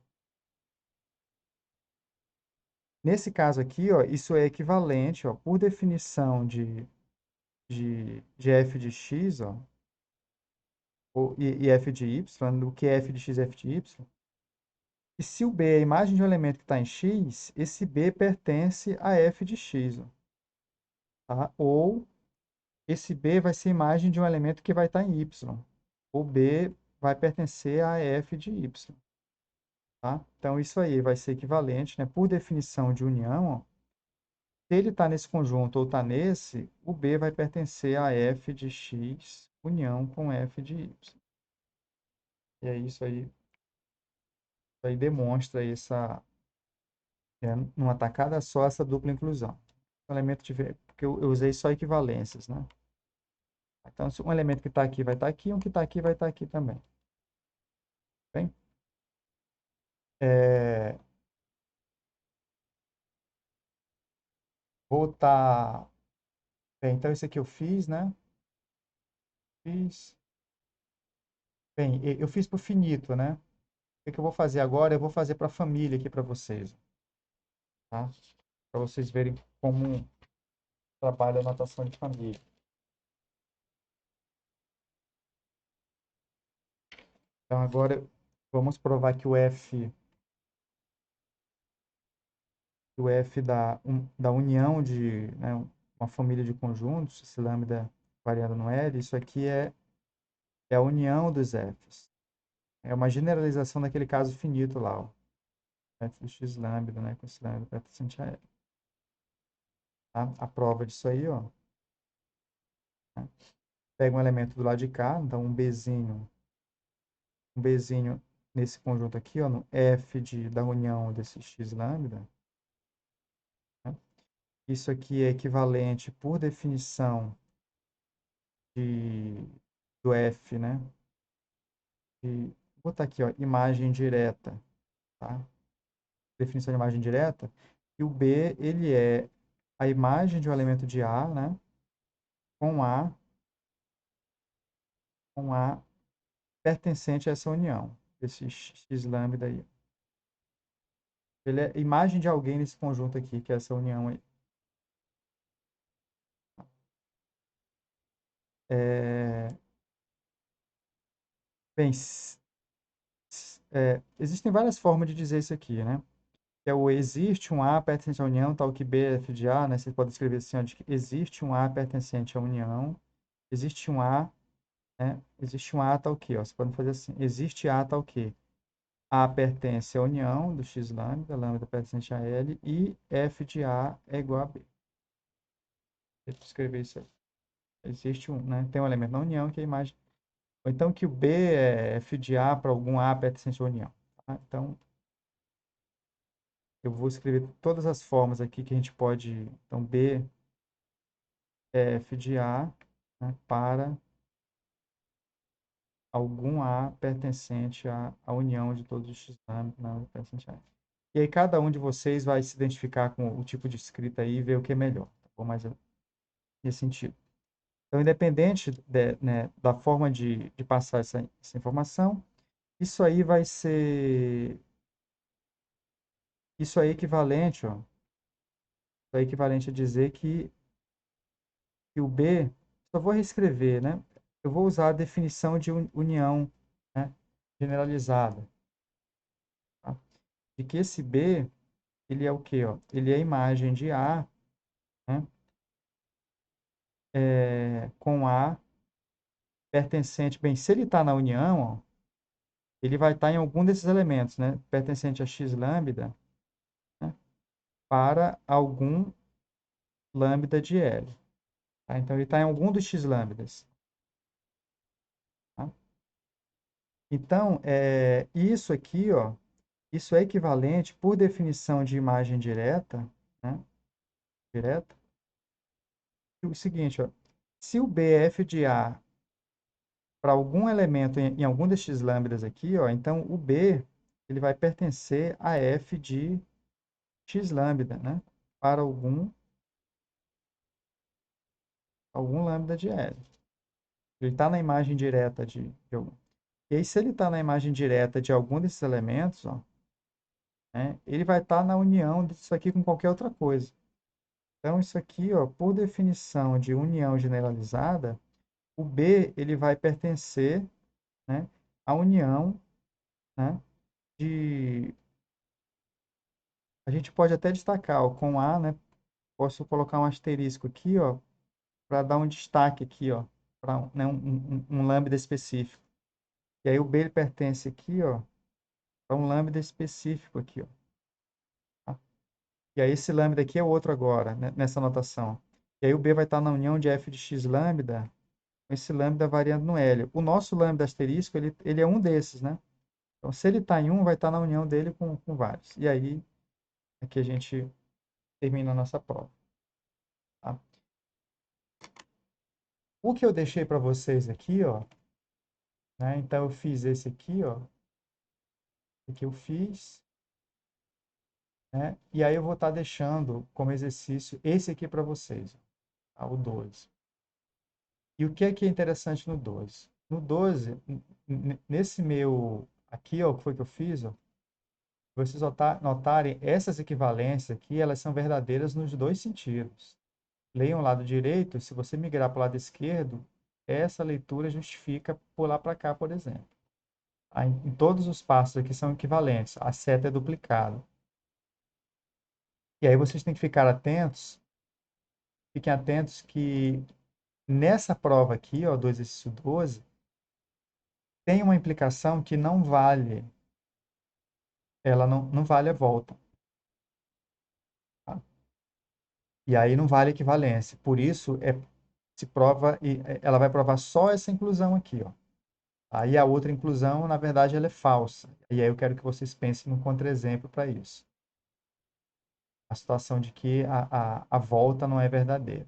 Nesse caso aqui, ó, isso é equivalente, ó, por definição de f de x, ó, e f de y, o que é f de x e f de y. E se o B é a imagem de um elemento que está em x, esse B pertence a f de x, ó, tá? Ou esse B vai ser a imagem de um elemento que vai estar em y. O B vai pertencer a f de y, tá? Então, isso aí vai ser equivalente, né? Por definição de união, ó, se ele está nesse conjunto ou está nesse, o B vai pertencer a f de x união com f de y. E é isso aí demonstra numa tacada só, essa dupla inclusão. O elemento porque eu usei só equivalências, né? Então, se um elemento que está aqui vai estar aqui, um que está aqui vai estar aqui também. Bem? É, vou estar... Bem, então, esse aqui eu fiz, né? Fiz. Bem, eu fiz para o finito, né? O que eu vou fazer agora? Eu vou fazer para a família aqui para vocês, tá? Para vocês verem como trabalha a notação de família. Então, agora vamos provar que o F da união de, né, uma família de conjuntos, esse lambda variando no L, isso aqui é a união dos Fs. É uma generalização daquele caso finito lá, ó. F de x lambda, né, com esse lambda pertencente a L. Tá? A prova disso aí, ó. Né? Pega um elemento do lado de cá, então um Bzinho nesse conjunto aqui, ó, no F da união desse x lambda. Né? Isso aqui é equivalente, por definição, de, do F, né? Vou botar aqui, ó, imagem direta, tá? Definição de imagem direta. E o B, ele é a imagem de um elemento de A, né? Com A, com A pertencente a essa união, esse x lambda aí. Ele é imagem de alguém nesse conjunto aqui, que é essa união aí. É... Bem, existem várias formas de dizer isso aqui, né? que é o existe um A pertencente à união, tal que B é f de A, né? Você pode escrever assim, ó, de que existe um A pertencente à união, existe um A, né? Existe um A tal que, ó, você pode fazer assim, existe A tal que A pertence à união do x lambda, lambda pertence a L, e f de A é igual a B. Deixa eu escrever isso aí. Existe um, né? Tem um elemento na união que é a imagem. Ou então que o B é f de A para algum A pertencente à união. Tá? Então, eu vou escrever todas as formas aqui que a gente pode. Então, B é f de A, né, para algum A pertencente à união de todos os x lambda pertencente a L. E aí cada um de vocês vai se identificar com o tipo de escrita aí e ver o que é melhor. Tá bom? Mas nesse sentido. Então, independente né, da forma de passar essa informação, isso aí vai ser. Isso aí é equivalente, ó. Isso aí é equivalente a dizer que o B, só vou reescrever, né? Eu vou usar a definição de união, né, generalizada, tá? De que esse B, ele é o quê, ó? Ele é a imagem de A, né, com A pertencente. Bem, se ele está na união, ó, ele vai estar em algum desses elementos, né? Pertencente a x lambda, né, para algum lambda de L. Tá? Então, ele está em algum dos x lambdas. Tá? Então, isso aqui, ó, isso é equivalente, por definição de imagem direta, né? Direta, o seguinte, ó, se o B é f de A para algum elemento em algum desses lambdas aqui, ó, então o B ele vai pertencer a f de x lambda, né? Para algum lambda de L. Ele está na imagem direta de algum. E aí, se ele está na imagem direta de algum desses elementos, ó, né, ele vai estar na união disso aqui com qualquer outra coisa. Então, isso aqui, ó, por definição de união generalizada, o B ele vai pertencer, né, à união, né, de... A gente pode até destacar, ó, com A, né, posso colocar um asterisco aqui, ó, para dar um destaque aqui, ó, para né, um lambda específico. E aí o B ele pertence aqui, ó, para um lambda específico aqui, ó. Tá? E aí esse lambda aqui é o outro agora, né, nessa notação. E aí o B vai estar na união de f de x lambda, com esse lambda variando no L. O nosso lambda asterisco, ele é um desses, né? Então, se ele está em um, vai estar na união dele com vários. E aí, aqui a gente termina a nossa prova. Tá? O que eu deixei para vocês aqui, ó, né? Então, eu fiz esse aqui, ó. Esse aqui eu fiz, né? E aí eu vou estar deixando como exercício esse aqui para vocês, tá? O 12. E o que é interessante no 12? No 12, nesse meu aqui, ó, o que foi que eu fiz, ó, vocês notarem essas equivalências aqui, elas são verdadeiras nos dois sentidos. Leiam o lado direito, se você migrar para o lado esquerdo, essa leitura justifica pular para cá, por exemplo. Em todos os passos aqui são equivalentes, a seta é duplicada. E aí vocês têm que fiquem atentos que nessa prova aqui, ó, do exercício 12, tem uma implicação que não vale, ela não vale a volta. Tá? E aí não vale equivalência. Por isso, se prova, ela vai provar só essa inclusão aqui, ó. Aí a outra inclusão, na verdade, ela é falsa. E aí eu quero que vocês pensem num contra-exemplo para isso. A situação de que a volta não é verdadeira.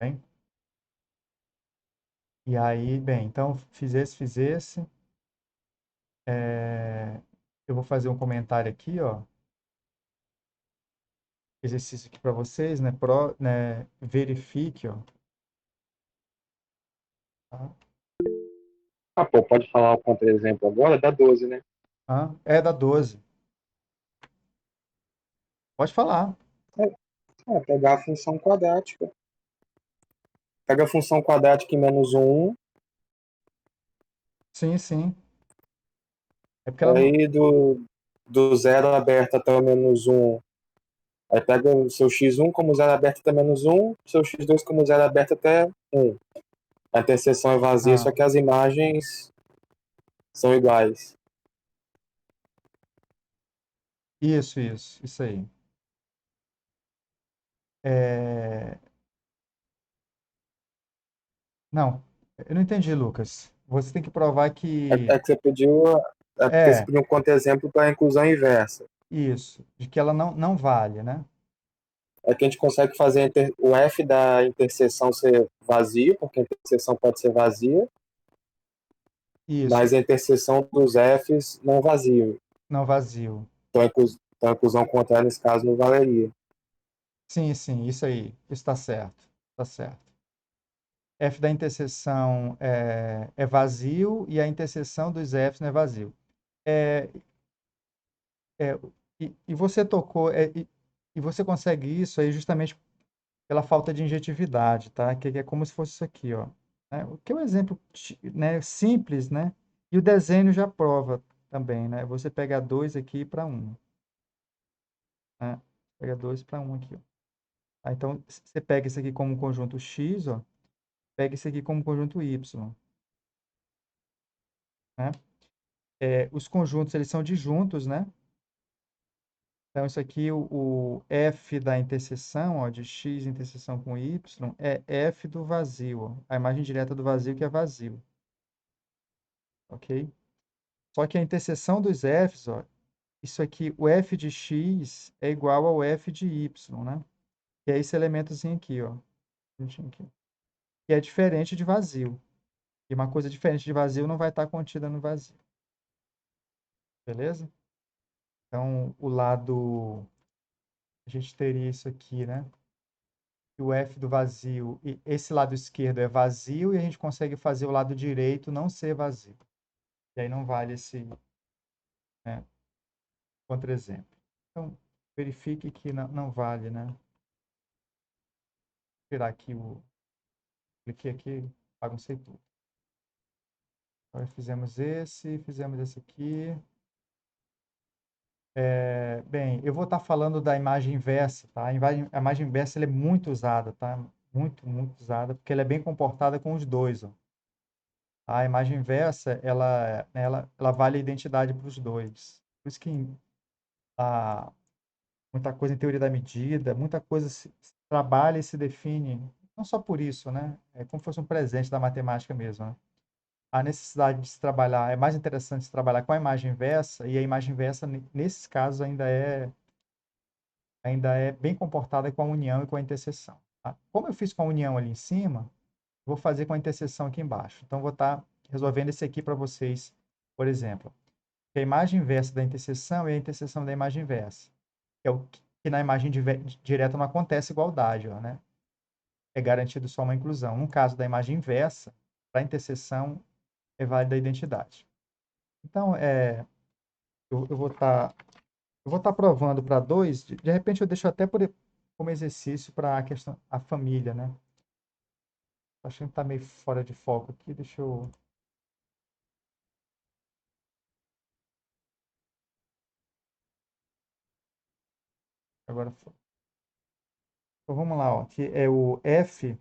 Bem? E aí, bem, então fiz esse. Eu vou fazer um comentário aqui, ó. Exercício aqui para vocês, né? Verifique, ó. Tá? Ah, pô, pode falar o contra-exemplo agora? Da 12, né? É da 12. Pode falar. Pegar a função quadrática. Pega a função quadrática em menos um, Sim, sim. É porque ela não. aí do zero aberto até o -1. Aí pega o seu x1 como zero aberto até -1, seu x2 como zero aberto até 1. A interseção é vazia, Ah, só que as imagens são iguais. isso aí. É, Não, eu não entendi, Lucas. Você tem que provar que É que você pediu, é porque você é pediu um contra-exemplo para a inclusão inversa. isso, de que ela não vale, né? É que a gente consegue fazer o f da interseção ser vazio, porque a interseção pode ser vazia, Isso, mas a interseção dos f's não vazio. não vazio. Então a inclusão contrária nesse caso não valeria. Sim, sim, isso aí. Isso está certo. Está certo. F da interseção é vazio e a interseção dos Fs não é vazio. É, é, e você tocou, e você consegue isso aí justamente pela falta de injetividade, tá? Que é como se fosse isso aqui, ó. Né? O que é um exemplo, né, simples, né? E o desenho já prova também, né? Você pega 2 aqui para 1, né? Pega 2 para 1 aqui, ó. Então, você pega isso aqui como um conjunto X, ó. Pega isso aqui como um conjunto Y, né? Os conjuntos, eles são disjuntos, né? Então, isso aqui, o F da interseção, ó, de X interseção com Y, é F do vazio, ó. A imagem direta do vazio que é vazio, ok? Só que a interseção dos Fs, ó, isso aqui, o F de X é igual ao F de Y, né? Que é esse elementozinho aqui, ó. Aqui, que é diferente de vazio. E uma coisa diferente de vazio não vai estar contida no vazio. Beleza? Então, o lado, a gente teria isso aqui, né? O F do vazio, e esse lado esquerdo é vazio, e a gente consegue fazer o lado direito não ser vazio. E aí não vale esse, né, contra-exemplo. Então, verifique que não vale, né? Vou tirar aqui o... Cliquei aqui, baguncei tudo. Agora fizemos esse aqui. Bem, eu vou estar falando da imagem inversa, tá? A imagem inversa ela é muito usada, tá? Muito, muito usada, porque ela é bem comportada com os dois, ó. A imagem inversa, ela vale a identidade para os dois. Por isso que a, muita coisa em teoria da medida, muita coisa se trabalha e se define, não só por isso, né? É como se fosse um presente da matemática mesmo, né? A necessidade de se trabalhar, é mais interessante se trabalhar com a imagem inversa, e a imagem inversa, nesses casos, ainda é bem comportada com a união e com a interseção. Tá? Como eu fiz com a união ali em cima, vou fazer com a interseção aqui embaixo. Então, vou estar resolvendo esse aqui para vocês, por exemplo. A imagem inversa da interseção é a interseção da imagem inversa. Que é o que na imagem direta não acontece igualdade, ó, né? É garantido só uma inclusão. No caso da imagem inversa, para a interseção é válida a identidade. Então, eu vou estar provando para dois. De repente, eu deixo até como exercício para a questão, a família, né? Acho que está meio fora de foco aqui. Deixa eu. Agora foi. Então, vamos lá, ó. Que é o F,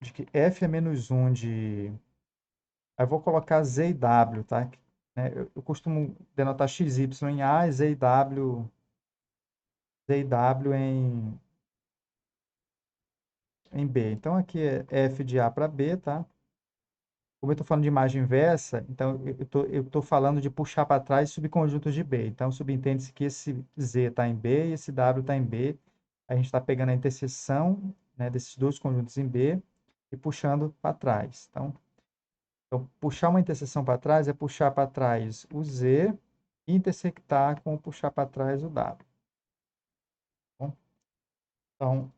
de que F é -1 de. Aí eu vou colocar Z e W, tá? Né? Eu costumo denotar XY em A e Z e W em B. Então, aqui é F de A para B, tá? Como eu estou falando de imagem inversa, então eu tô falando de puxar para trás subconjuntos de B. Então, subentende-se que esse Z está em B e esse W está em B. A gente está pegando a interseção, né, desses dois conjuntos em B e puxando para trás. Então, puxar uma interseção para trás é puxar para trás o Z e intersectar com o puxar para trás o W. Tá bom? Então,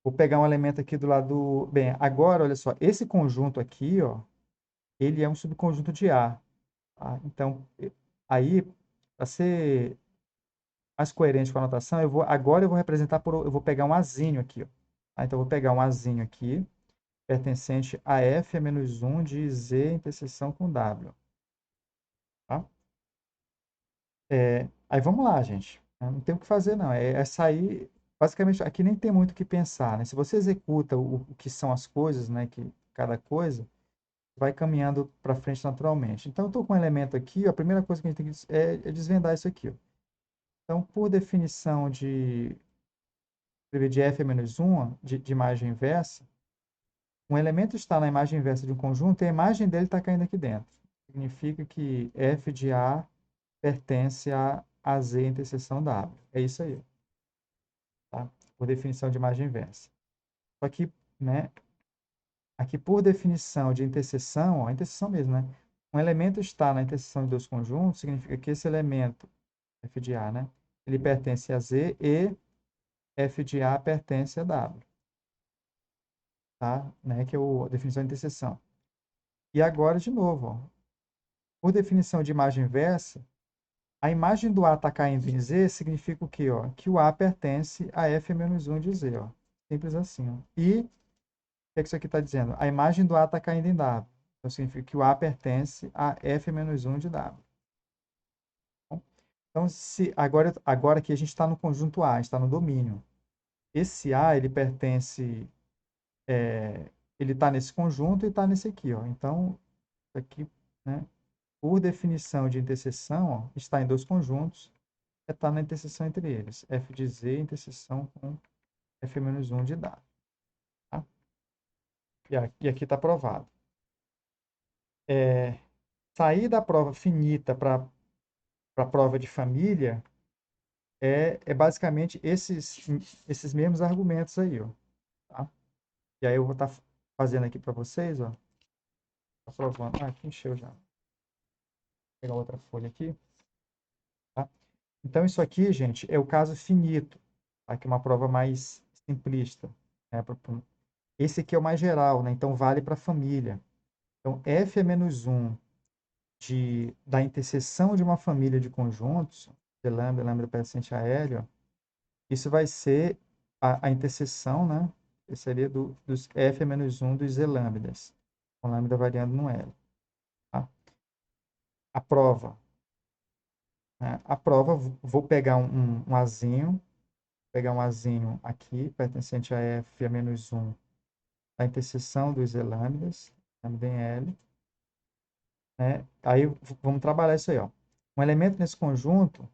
vou pegar um elemento aqui do lado... Bem, agora, olha só, esse conjunto aqui, ó, ele é um subconjunto de A. Tá? Então, aí, para ser mais coerente com a notação, agora eu vou representar eu vou pegar um azinho aqui, ó. Tá? Então, eu vou pegar um azinho aqui, pertencente a F é -1 de Z interseção com W. Tá? Aí vamos lá, gente. Não tem o que fazer, não. É sair. Basicamente, aqui nem tem muito o que pensar, né? Se você executa o que são as coisas, né? Que cada coisa vai caminhando para frente naturalmente. Então, eu estou com um elemento aqui. A primeira coisa que a gente tem que é desvendar isso aqui, ó. Então, por definição de f menos 1, de imagem inversa, um elemento está na imagem inversa de um conjunto e a imagem dele está caindo aqui dentro. Significa que f de A pertence a Z interseção W. É isso aí, tá? Por definição de imagem inversa. Só que, né, aqui por definição de interseção, ó, interseção mesmo, né? Um elemento está na interseção de dois conjuntos, significa que esse elemento, f de A, né? Ele pertence a Z e f de A pertence a W, tá? Né? Que é a definição de interseção. E agora, de novo, ó, por definição de imagem inversa, a imagem do A está caindo em Z significa o quê? Ó? Que o A pertence a f menos 1 de Z. Ó. Simples assim. Ó. E o que é que isso aqui está dizendo? A imagem do A está caindo em W. Então, significa que o A pertence a f menos 1 de W. Então, agora aqui a gente está no conjunto A, está no domínio. Esse A, ele pertence, ele está nesse conjunto e está nesse aqui. Ó. Então, aqui, né, por definição de interseção, ó, está em dois conjuntos, está na interseção entre eles. F de Z, interseção com f menos 1 de W. Tá? E aqui está provado. Sair da prova finita para a prova de família é basicamente esses mesmos argumentos aí. Ó, tá? E aí eu vou estar fazendo aqui para vocês. Ó, tá provando. Ah, aqui encheu já. Vou pegar outra folha aqui. Tá? Então, isso aqui, gente, é o caso finito. Aqui uma prova mais simplista. Né? Esse aqui é o mais geral, né? Então vale para a família. Então, f é menos 1 da interseção de uma família de conjuntos, de lambda, lambda pertencente a L, ó, isso vai ser a interseção, né? Esse seria dos f é menos 1 dos z lambdas, com lambda variando no L. Tá? A prova. Né? A prova, vou pegar um azinho, pegar um azinho aqui, pertencente a f é menos 1, a interseção dos z lambdas, lambda em L. Né? Aí vamos trabalhar isso aí. Ó. Um elemento nesse conjunto,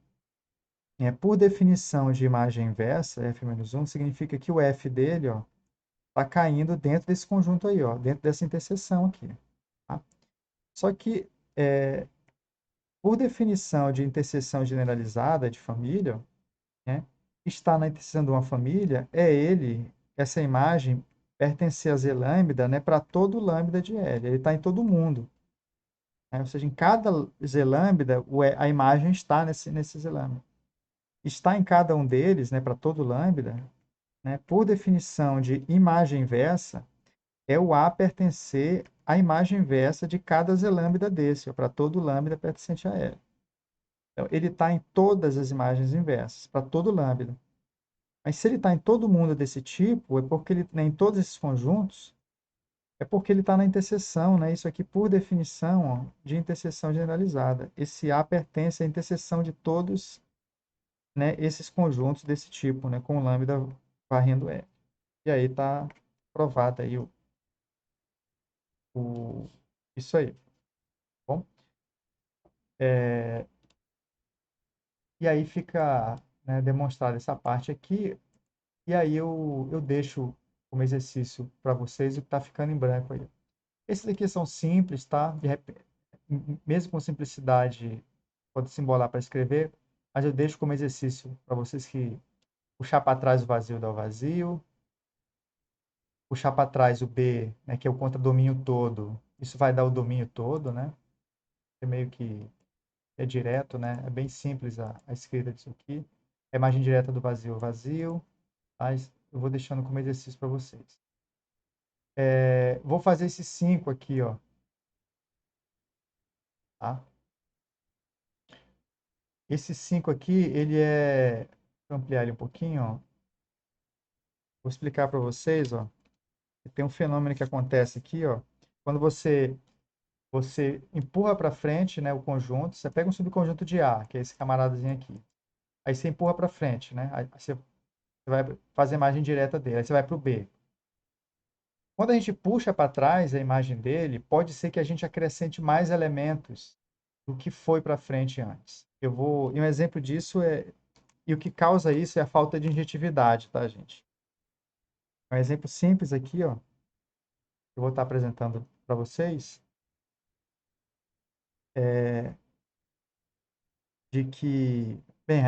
por definição de imagem inversa, f-1, significa que o f dele está caindo dentro desse conjunto aí, ó, dentro dessa interseção aqui. Tá? Só que, por definição de interseção generalizada de família, né, está na interseção de uma família, essa imagem, pertencer a Z lambda, né, para todo lambda de L. Ele está em todo mundo. Né? Ou seja, em cada Z lambda, a imagem está nesse Z lambda. Está em cada um deles, né, para todo lambda, né, por definição de imagem inversa, é o A pertencer à imagem inversa de cada Z lambda desse, para todo lambda pertencente a L. Então, ele está em todas as imagens inversas, para todo lambda. Mas se ele está em todo mundo desse tipo, é porque ele, né, em todos esses conjuntos, é porque ele está na interseção, né? Isso aqui, por definição, ó, de interseção generalizada. Esse A pertence à interseção de todos, né, esses conjuntos desse tipo, né, com lambda varrendo E. E aí está provado aí isso aí. Tá bom? E aí fica, né, demonstrada essa parte aqui. E aí eu deixo como exercício para vocês o que está ficando em branco aí. Esses aqui são simples, tá? Mesmo com simplicidade, pode se embolar para escrever, mas eu deixo como exercício para vocês que puxar para trás o vazio dá o vazio, puxar para trás o B, né, que é o contradomínio todo, isso vai dar o domínio todo, né? É meio que é direto, né? É bem simples a escrita disso aqui. A imagem direta do vazio, vazio. Mas eu vou deixando como exercício para vocês. Vou fazer esses 5 aqui, ó. Tá? Esse 5 aqui, ele é... Vou ampliar ele um pouquinho, ó. Vou explicar para vocês, ó. Tem um fenômeno que acontece aqui, ó. Quando você você empurra para frente, né, o conjunto, você pega um subconjunto de A, que é esse camaradazinho aqui. Aí você empurra para frente, né? Aí você vai fazer a imagem direta dele. Aí você vai para o B. Quando a gente puxa para trás a imagem dele, pode ser que a gente acrescente mais elementos do que foi para frente antes. E um exemplo disso e o que causa isso é a falta de injetividade, tá, gente? Um exemplo simples aqui, ó, que eu vou estar apresentando para vocês, é de que, bem,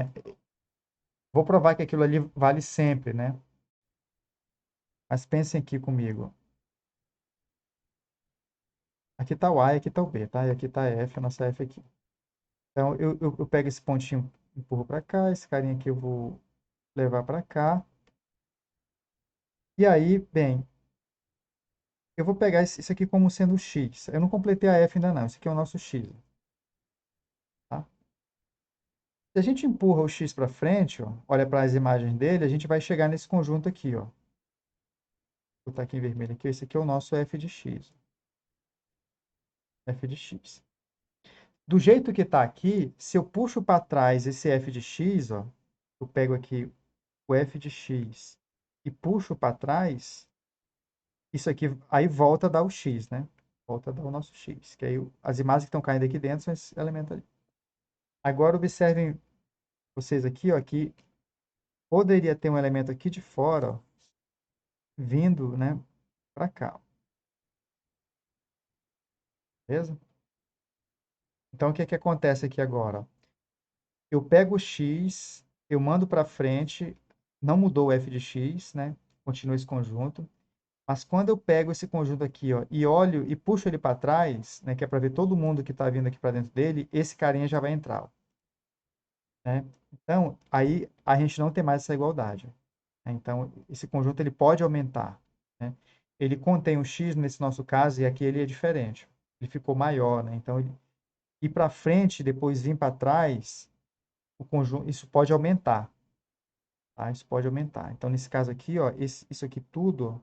vou provar que aquilo ali vale sempre, né? Mas pensem aqui comigo. Aqui está o A e aqui está o B, tá? E aqui está a F, a nossa F aqui. Então, eu pego esse pontinho, empurro para cá, esse carinha aqui eu vou levar para cá. E aí, bem, eu vou pegar isso aqui como sendo o X. Eu não completei a F ainda não, isso aqui é o nosso X, tá? Se a gente empurra o X para frente, ó, olha para as imagens dele, a gente vai chegar nesse conjunto aqui, ó. Vou botar aqui em vermelho aqui, esse aqui é o nosso F de X. F de X. Do jeito que está aqui, se eu puxo para trás esse F de X, ó, eu pego aqui o F de X e puxo para trás, isso aqui aí volta a dar o X, né? Volta a dar o nosso X, que aí as imagens que estão caindo aqui dentro são esse elemento ali. Agora observem vocês aqui, ó, que poderia ter um elemento aqui de fora, ó, vindo, né, para cá, ó, beleza? Então o que que acontece aqui agora? Ó? Eu pego o X, eu mando para frente, não mudou o F de X, né? Continua esse conjunto. Mas quando eu pego esse conjunto aqui, ó, e olho e puxo ele para trás, né, que é para ver todo mundo que está vindo aqui para dentro dele, esse carinha já vai entrar, ó, né? Então, aí a gente não tem mais essa igualdade, né? Então, esse conjunto ele pode aumentar, né? Ele contém um x nesse nosso caso e aqui ele é diferente. Ele ficou maior, né? Então, ele ir para frente, depois vir para trás, o conjunto, isso pode aumentar, tá? Isso pode aumentar. Então, nesse caso aqui, ó, isso aqui tudo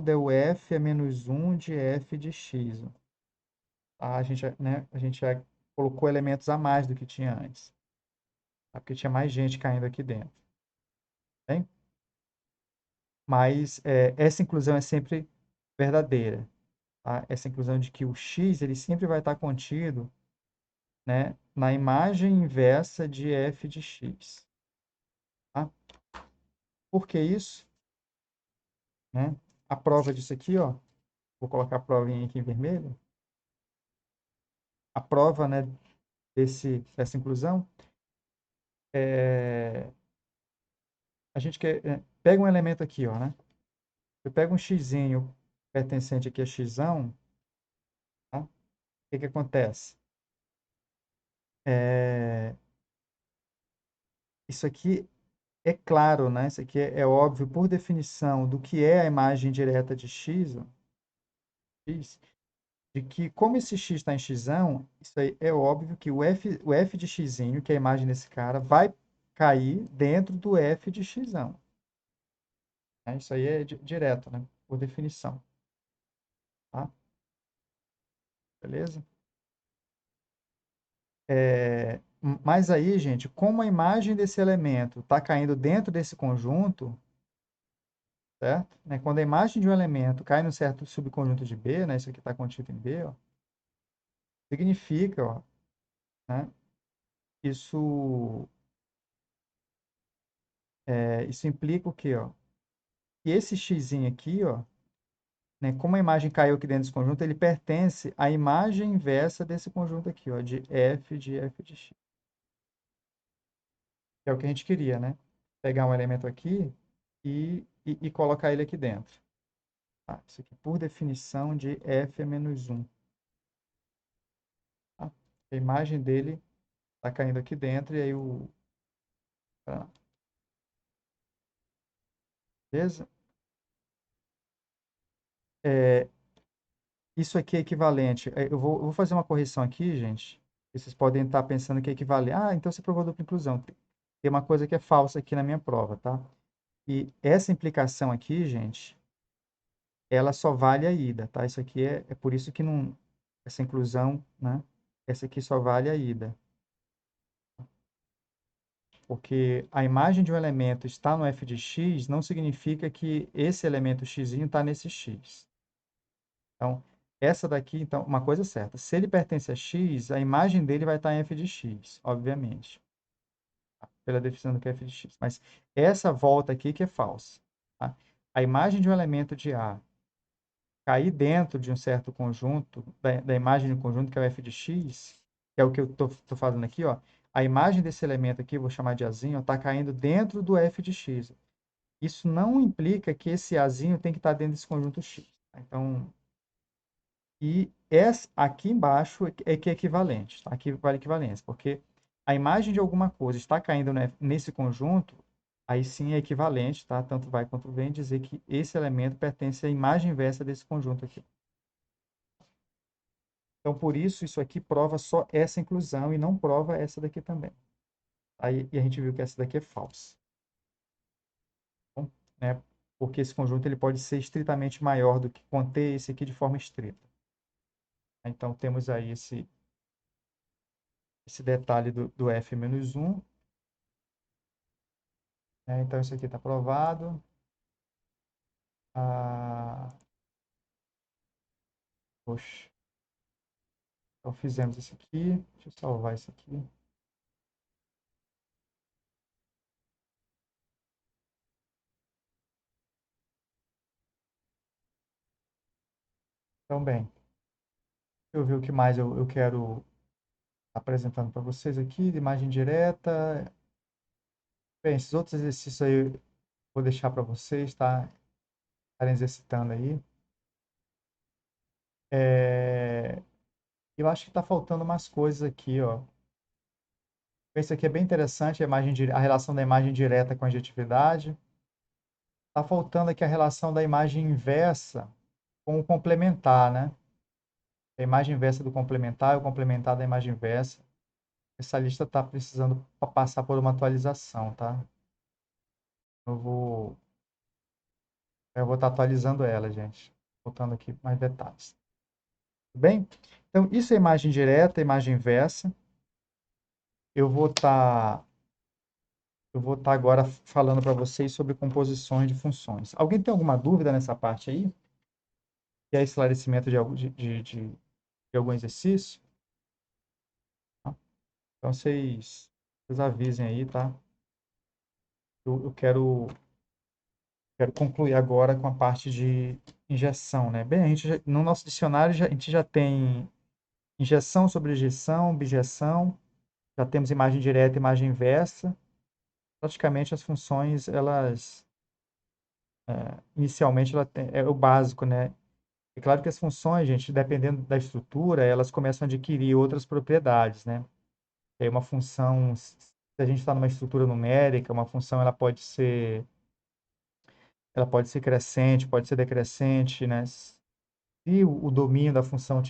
é o f a menos 1 de f de x. Ó. A gente já colocou elementos a mais do que tinha antes, tá? Porque tinha mais gente caindo aqui dentro. Bem? Mas essa inclusão é sempre verdadeira. Tá? Essa inclusão de que o x ele sempre vai estar contido, né, na imagem inversa de f de x. Tá? Por que isso? Né? A prova disso aqui, ó, vou colocar a provinha aqui em vermelho. A prova, né, dessa inclusão é a gente pega um elemento aqui, ó, né? Eu pego um xzinho pertencente aqui a xão, tá? O que que acontece? É, isso aqui é claro, né? Isso aqui é óbvio por definição do que é a imagem direta de x, ó, x, de que como esse x está em xão, isso aí é óbvio que o f de xzinho, que é a imagem desse cara, vai cair dentro do f de xão. Né? Isso aí é direto, né? Por definição. Tá? Beleza? Mas aí, gente, como a imagem desse elemento está caindo dentro desse conjunto, certo? Né? Quando a imagem de um elemento cai num certo subconjunto de B, né? Isso aqui está contido em B, ó, significa, ó, né? Isso, isso implica o quê, ó? Que esse xzinho aqui, ó, né? Como a imagem caiu aqui dentro desse conjunto, ele pertence à imagem inversa desse conjunto aqui, ó, de f de x. Que é o que a gente queria, né? Pegar um elemento aqui e colocar ele aqui dentro. Tá? Isso aqui, por definição, de f é menos 1. Tá? A imagem dele está caindo aqui dentro e aí o... Tá? Beleza? É, isso aqui é equivalente. Eu vou fazer uma correção aqui, gente. Vocês podem estar pensando que é equivalente. Ah, então você provou dupla inclusão. Tem uma coisa que é falsa aqui na minha prova, tá? E essa implicação aqui, gente, ela só vale a ida, tá? Isso aqui é por isso que não, essa inclusão, né? Essa aqui só vale a ida. Porque a imagem de um elemento está no f de x não significa que esse elemento x está nesse x. Então, essa daqui, então, uma coisa é certa. Se ele pertence a x, a imagem dele vai estar em f de x, obviamente. Pela definição do que é f de x. Mas essa volta aqui que é falsa. Tá? A imagem de um elemento de A cair dentro de um certo conjunto, da imagem de um conjunto que é o f de x, que é o que eu estou fazendo aqui, ó. A imagem desse elemento aqui, vou chamar de Azinho, está caindo dentro do f de x. Isso não implica que esse Azinho tem que estar dentro desse conjunto x. Tá? Então, e essa aqui embaixo é que é equivalente, tá? Aqui vale equivalência, porque a imagem de alguma coisa está caindo nesse conjunto, aí sim é equivalente, tá? Tanto vai quanto vem dizer que esse elemento pertence à imagem inversa desse conjunto aqui. Então, por isso, isso aqui prova só essa inclusão e não prova essa daqui também. Aí, e a gente viu que essa daqui é falsa. Bom, né? Porque esse conjunto ele pode ser estritamente maior do que conter esse aqui de forma estrita. Então, temos aí esse detalhe do f menos 1. Né? Então, isso aqui está provado. Poxa. Então, fizemos isso aqui. Deixa eu salvar isso aqui. Então, bem, deixa eu ver o que mais eu quero apresentando para vocês aqui, de imagem direta. Bem, esses outros exercícios aí eu vou deixar para vocês, tá? Estarem exercitando aí. Eu acho que está faltando umas coisas aqui, ó. Esse aqui é bem interessante, a relação da imagem direta com a adjetividade. Está faltando aqui a relação da imagem inversa com o complementar, né? A imagem inversa do complementar e o complementar da imagem inversa. Essa lista está precisando passar por uma atualização, tá? Eu vou estar atualizando ela, gente. Voltando aqui mais detalhes. Tudo bem? Então, isso é imagem direta, imagem inversa. Eu vou estar agora falando para vocês sobre composições de funções. Alguém tem alguma dúvida nessa parte aí? Quer esclarecimento de algum exercício? Tá? Então, vocês avisem aí, tá? Eu quero concluir agora com a parte de injeção, né? Bem, no nosso dicionário a gente já tem injeção, sobrejeção, objeção, já temos imagem direta e imagem inversa. Praticamente as funções, elas, inicialmente, é o básico, né? É claro que as funções, gente, dependendo da estrutura, elas começam a adquirir outras propriedades, né? Aí uma função, se a gente está numa estrutura numérica, uma função ela pode ser crescente, pode ser decrescente, né? Se o domínio da função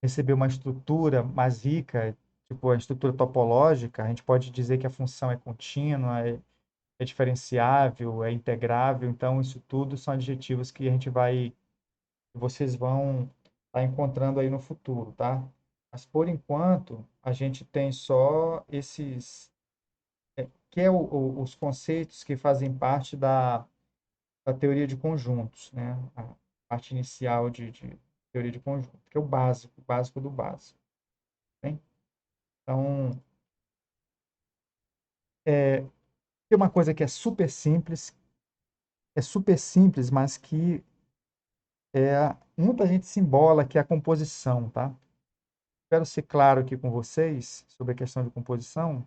receber uma estrutura mais rica, tipo a estrutura topológica, a gente pode dizer que a função é contínua, é diferenciável, é integrável. Então, isso tudo são adjetivos que vocês vão estar encontrando aí no futuro, tá? Mas, por enquanto, a gente tem só que é os conceitos que fazem parte da teoria de conjuntos, né? A parte inicial de teoria de conjunto, que é o básico do básico. Bem? Então, tem uma coisa que é super simples, mas que muita gente se embola, que é a composição, tá? Espero ser claro aqui com vocês sobre a questão de composição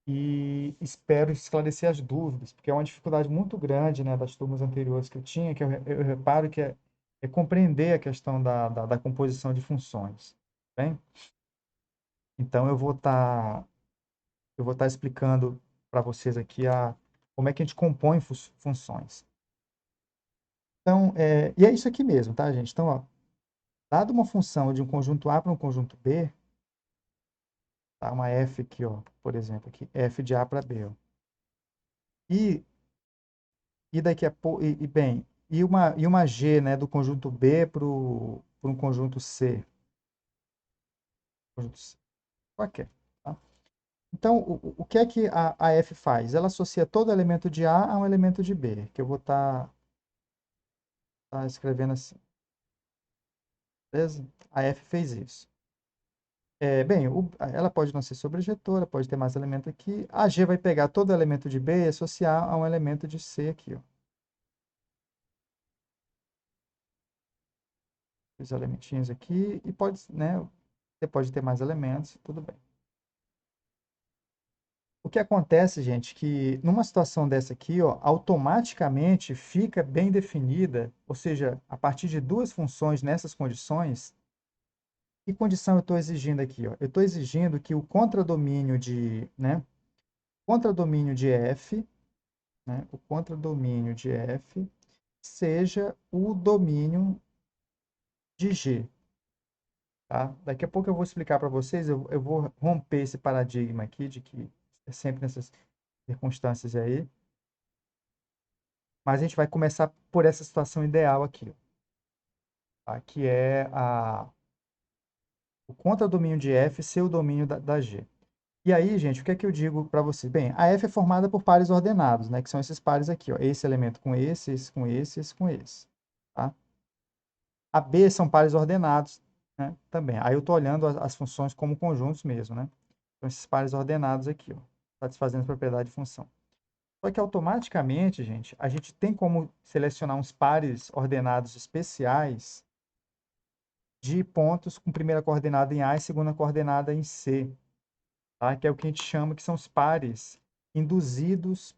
e espero esclarecer as dúvidas, porque é uma dificuldade muito grande, né, das turmas anteriores que eu tinha, que eu reparo que é compreender a questão da composição de funções, bem? Então, eu vou estar explicando para vocês aqui como é que a gente compõe funções. Então, e é isso aqui mesmo, tá, gente? Então, ó, dado uma função de um conjunto A para um conjunto B, tá? Uma f aqui, ó, por exemplo, aqui, f de A para B, ó. E daqui a pouco, bem, e uma G, né, do conjunto B para um conjunto C. Conjunto C, qualquer, tá? Então, o que é que a F faz? Ela associa todo elemento de A a um elemento de B, que eu vou estar escrevendo assim, beleza? A F fez isso. Bem, ela pode não ser sobrejetora, pode ter mais elemento aqui. A G vai pegar todo elemento de B e associar a um elemento de C aqui, ó. Os elementinhos aqui, e pode, né, você pode ter mais elementos, tudo bem. O que acontece, gente, que numa situação dessa aqui, ó, automaticamente fica bem definida, ou seja, a partir de duas funções nessas condições, que condição eu estou exigindo aqui, ó? Eu estou exigindo que o contradomínio de, né, contradomínio de F, né, o contradomínio de F seja o domínio de G, tá? Daqui a pouco eu vou explicar para vocês, eu vou romper esse paradigma aqui de que é sempre nessas circunstâncias aí. Mas a gente vai começar por essa situação ideal aqui, tá? Que é o contradomínio de F ser o domínio da G. E aí, gente, o que é que eu digo para vocês? Bem, a F é formada por pares ordenados, né? Que são esses pares aqui, ó. Esse elemento com esse com esse com esse, tá? A B são pares ordenados, né? Também. Aí eu estou olhando as funções como conjuntos mesmo, né? Então, esses pares ordenados aqui, ó, satisfazendo a propriedade de função. Só que automaticamente, gente, a gente tem como selecionar uns pares ordenados especiais de pontos com primeira coordenada em A e segunda coordenada em C, tá? Que é o que a gente chama que são os pares induzidos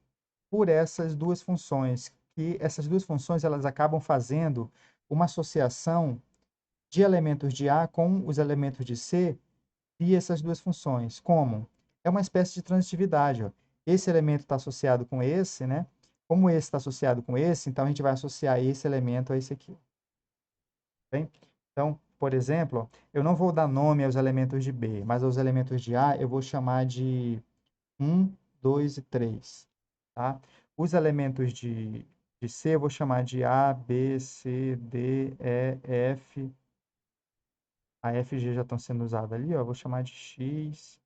por essas duas funções, que essas duas funções elas acabam fazendo uma associação de elementos de A com os elementos de C via essas duas funções. Como? É uma espécie de transitividade, ó. Esse elemento está associado com esse, né? Como esse está associado com esse, então a gente vai associar esse elemento a esse aqui. Bem? Então, por exemplo, ó, eu não vou dar nome aos elementos de B, mas aos elementos de A eu vou chamar de 1, 2 e 3. Tá? Os elementos de C eu vou chamar de A, B, C, D, E, F. A F e G já estão sendo usadas ali, ó. Eu vou chamar de X,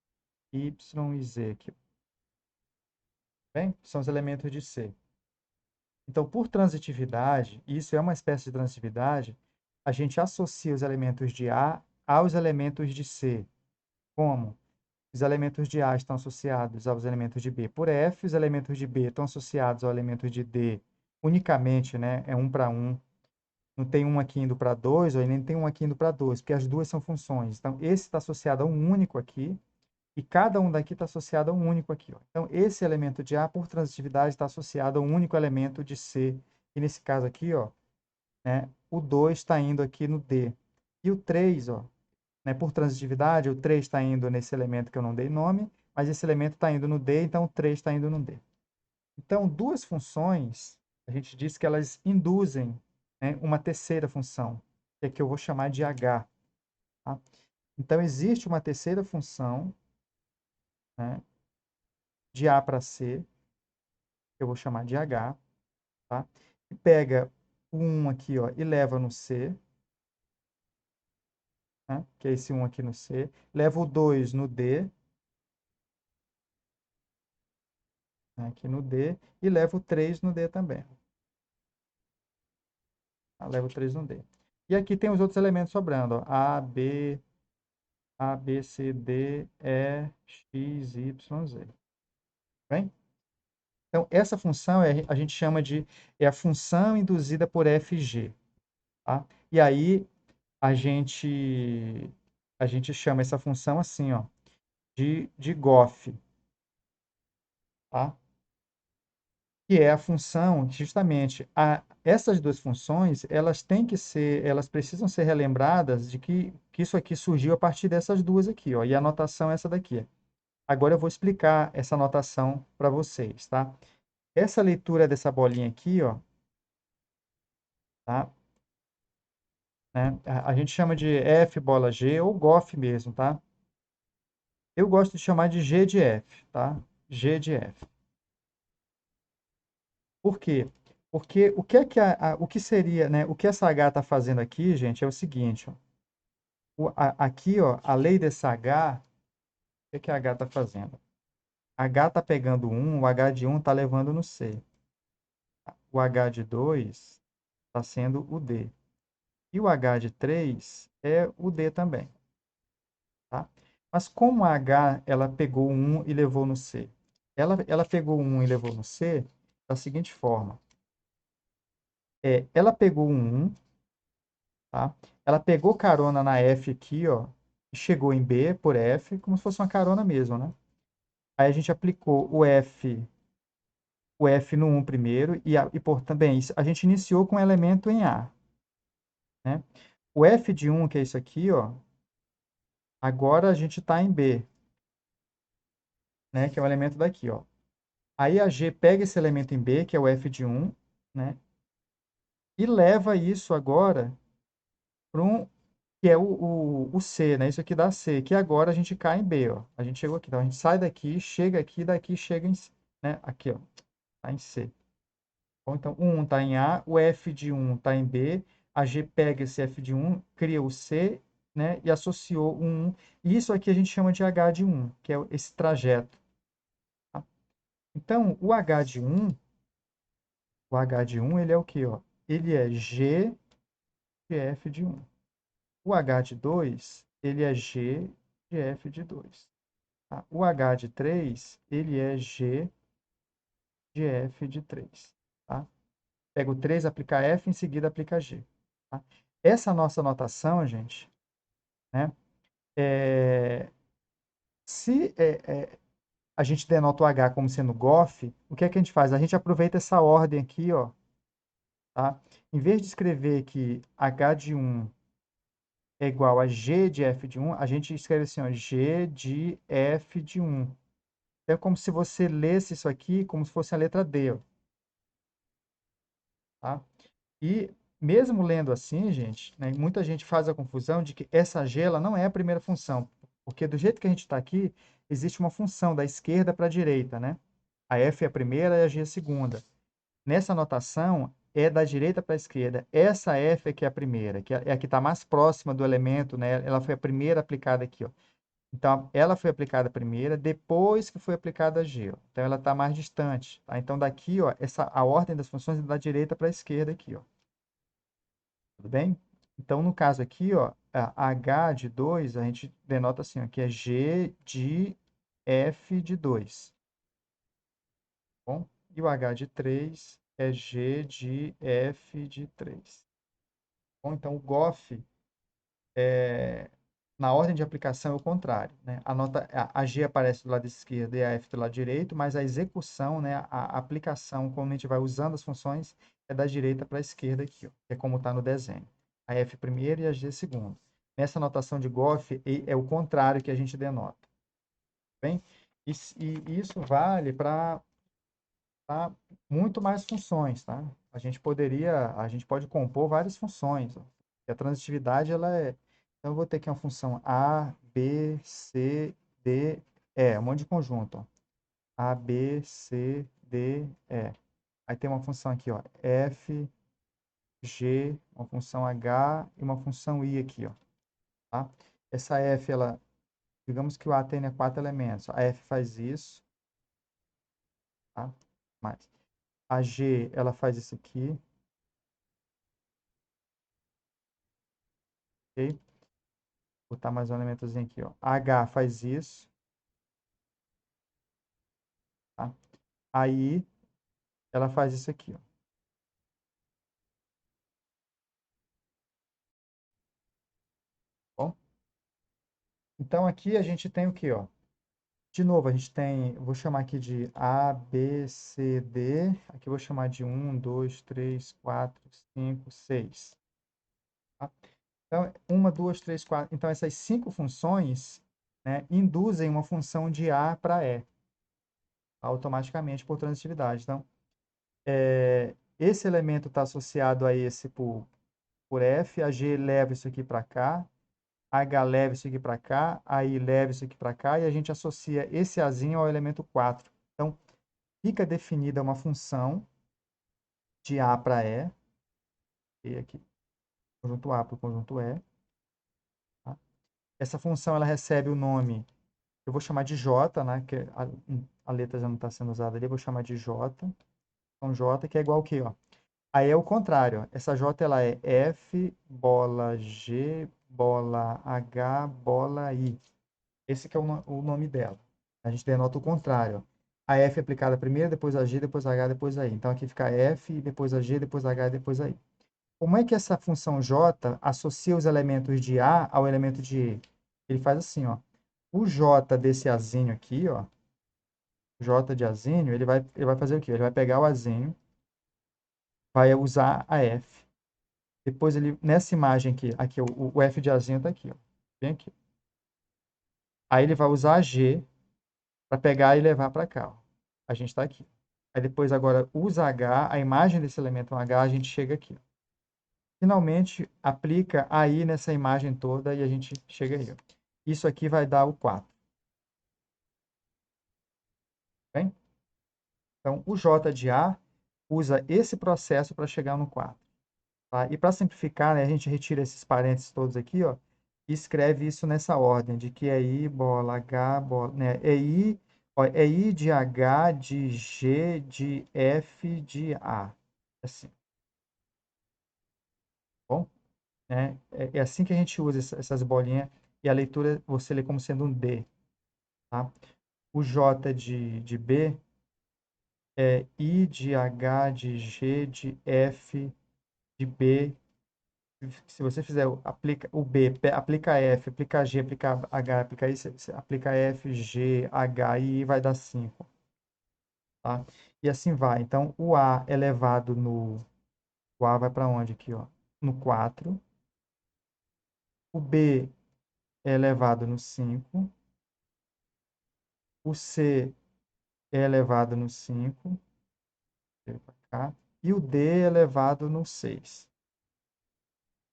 Y e Z aqui. Bem? São os elementos de C. Então, por transitividade, isso é uma espécie de transitividade, a gente associa os elementos de A aos elementos de C. Como? Os elementos de A estão associados aos elementos de B por F, os elementos de B estão associados aos elementos de D unicamente, né? É um para um. Não tem um aqui indo para dois, ou nem tem um aqui indo para dois, porque as duas são funções. Então, esse está associado a um único aqui, e cada um daqui está associado a um único aqui, ó. Então, esse elemento de A, por transitividade, está associado a um único elemento de C. E nesse caso aqui, ó, né, o 2 está indo aqui no D. E o 3, ó, né, por transitividade, o 3 está indo nesse elemento que eu não dei nome, mas esse elemento está indo no D, então o 3 está indo no D. Então, duas funções, a gente diz que elas induzem, né, uma terceira função, que é que eu vou chamar de H. Tá? Então, existe uma terceira função, né, de A para C, que eu vou chamar de H, tá? Que pega o 1 aqui, ó, e leva no C, né, que é esse 1 aqui no C, leva o 2 no D, né, aqui no D, e leva o 3 no D também. Tá? Leva o 3 no D. E aqui tem os outros elementos sobrando, ó, A, B, C, D, E, X, Y, Z. Bem? Então, essa função a gente chama de a função induzida por FG. Tá? E aí, a gente, a gente chama essa função assim, ó, de GOF. Tá? Que é a função, justamente, essas duas funções, elas precisam ser relembradas de que isso aqui surgiu a partir dessas duas aqui, ó, e a notação é essa daqui. Agora eu vou explicar essa notação para vocês, tá? Essa leitura dessa bolinha aqui, ó, tá? Né? A gente chama de F bola G ou GOF mesmo, tá? Eu gosto de chamar de G de F, tá? G de F. Por quê? Porque o que é que o que seria, né? O que essa H está fazendo aqui, gente, é o seguinte, ó. Aqui, ó, a lei desse H, o que é que a H está fazendo? H está pegando 1, o H de 1 está levando no C. O H de 2 está sendo o D. E o H de 3 é o D também, tá? Mas como a H, ela pegou o 1 e levou no C? Ela pegou o 1 e levou no C da seguinte forma. Ela pegou o 1, tá? Ela pegou carona na F aqui, ó, e chegou em B por F, como se fosse uma carona mesmo, né? Aí a gente aplicou o F no 1 primeiro, e por também, a gente iniciou com um elemento em A, né? O F de 1, que é isso aqui, ó, agora a gente está em B, né? Que é o elemento daqui, ó. Aí a G pega esse elemento em B, que é o F de 1, né? E leva isso agora para que é o C, né? Isso aqui dá C, que agora a gente cai em B, ó. A gente chegou aqui, então a gente sai daqui, daqui chega em, né? Aqui, ó, tá em C. Bom, então, o 1 está em A, o F de 1 está em B, a G pega esse F de 1, cria o C, né? E associou o 1. E isso aqui a gente chama de H de 1, que é esse trajeto. Tá? Então, o H de 1, ele é o quê, ó? Ele é G de F de 1. O H de 2, ele é G de F de 2. Tá? O H de 3, ele é G de F de 3. Tá? Pega o 3, aplica F, em seguida aplica G. Tá? Essa nossa notação, gente, né? é, se a gente denota o H como sendo GOF, o que é que a gente faz? A gente aproveita essa ordem aqui, ó, tá? Em vez de escrever que H de 1 é igual a G de F de 1, a gente escreve assim, ó, G de F de 1. É como se você lesse isso aqui como se fosse a letra D, ó, tá? E mesmo lendo assim, gente, né, muita gente faz a confusão de que essa G ela não é a primeira função, porque do jeito que a gente está aqui, existe uma função da esquerda para a direita, né? A F é a primeira e a G é a segunda. Nessa notação, é da direita para a esquerda. Essa F é que é a primeira, que é a que está mais próxima do elemento, né? Ela foi a primeira aplicada aqui, ó. Então, ela foi aplicada primeira, depois que foi aplicada a G, ó. Então, ela está mais distante, tá? Então, daqui, ó, a ordem das funções é da direita para a esquerda aqui, ó. Tudo bem? Então, no caso aqui, ó, a H de 2, a gente denota assim, ó, que é G de F de 2. Bom? E o H de 3 é G de F de 3. Bom, então, o GOF, na ordem de aplicação, é o contrário, né? A G aparece do lado esquerdo e a F do lado direito, mas a execução, né, a aplicação, quando a gente vai usando as funções, é da direita para a esquerda aqui, ó, que é como está no desenho. A F primeiro e a G segundo. Nessa notação de Goff, é o contrário que a gente denota. Bem? E isso vale para muito mais funções, tá? A gente pode compor várias funções, ó. E a transitividade, ela é... Então, eu vou ter aqui uma função A, B, C, D, E, um monte de conjunto, ó. A, B, C, D, E. Aí tem uma função aqui, ó, F, G, uma função H e uma função I aqui, ó, tá? Essa F, ela, digamos que o A tem, né, 4 elementos. A F faz isso, tá? Mais. A G, ela faz isso aqui, ok? Vou botar mais um elementozinho aqui, ó. A H faz isso, tá? Aí, ela faz isso aqui, ó. Bom, então, aqui a gente tem o quê, ó? De novo, a gente tem, vou chamar aqui de A, B, C, D. Aqui eu vou chamar de 1, 2, 3, 4, 5, 6. Tá? Então, 1, 2, 3, 4. Então, essas 5 funções, né, induzem uma função de A para E, automaticamente por transitividade. Então, esse elemento está associado a esse por F, a G leva isso aqui para cá, a H leva isso aqui para cá, a I leva isso aqui para cá, e a gente associa esse Azinho ao elemento 4. Então, fica definida uma função de A para E aqui, conjunto A para o conjunto E. Tá? Essa função ela recebe o nome, eu vou chamar de J, né? Que a letra já não está sendo usada ali, eu vou chamar de J. Então, J, que é igual ao quê, ó? Aí é o contrário, ó. Essa J ela é F, bola G, bola H, bola I. Esse que é o nome dela. A gente denota o contrário, ó. A F é aplicada primeiro, depois a G, depois a H, depois a I. Então, aqui fica F, depois a G, depois a H, depois a I. Como é que essa função J associa os elementos de A ao elemento de E? Ele faz assim, ó. O J desse Azinho aqui, ó. J de Azinho, ele vai fazer o quê? Ele vai pegar o Azinho, vai usar a F. Depois ele, nessa imagem aqui o F de Azinho está aqui, ó. Bem aqui. Aí ele vai usar a G para pegar e levar para cá, ó. A gente está aqui. Aí depois agora usa H, a imagem desse elemento H, a gente chega aqui. Finalmente, aplica aí nessa imagem toda e a gente chega aí, ó. Isso aqui vai dar o 4. Bem? Então, o J de A usa esse processo para chegar no 4. Tá? E para simplificar, né, a gente retira esses parênteses todos aqui, ó, e escreve isso nessa ordem, de que é I, bola, H, bola, né? É I, ó, é I de H, de G, de F, de A. Assim, bom? Né? É assim que a gente usa essas bolinhas, e a leitura você lê como sendo um D, tá? O J de B é I de H, de G, de F, de B. Se você fizer, aplica o B, aplica F, aplica G, aplica H, aplica I, você aplica F, G, H e I vai dar 5. Tá? E assim vai. Então, o A elevado no... O A vai para onde aqui, ó? No 4. O B é elevado no 5. O C é elevado no 5. Cá. E o D é elevado no 6.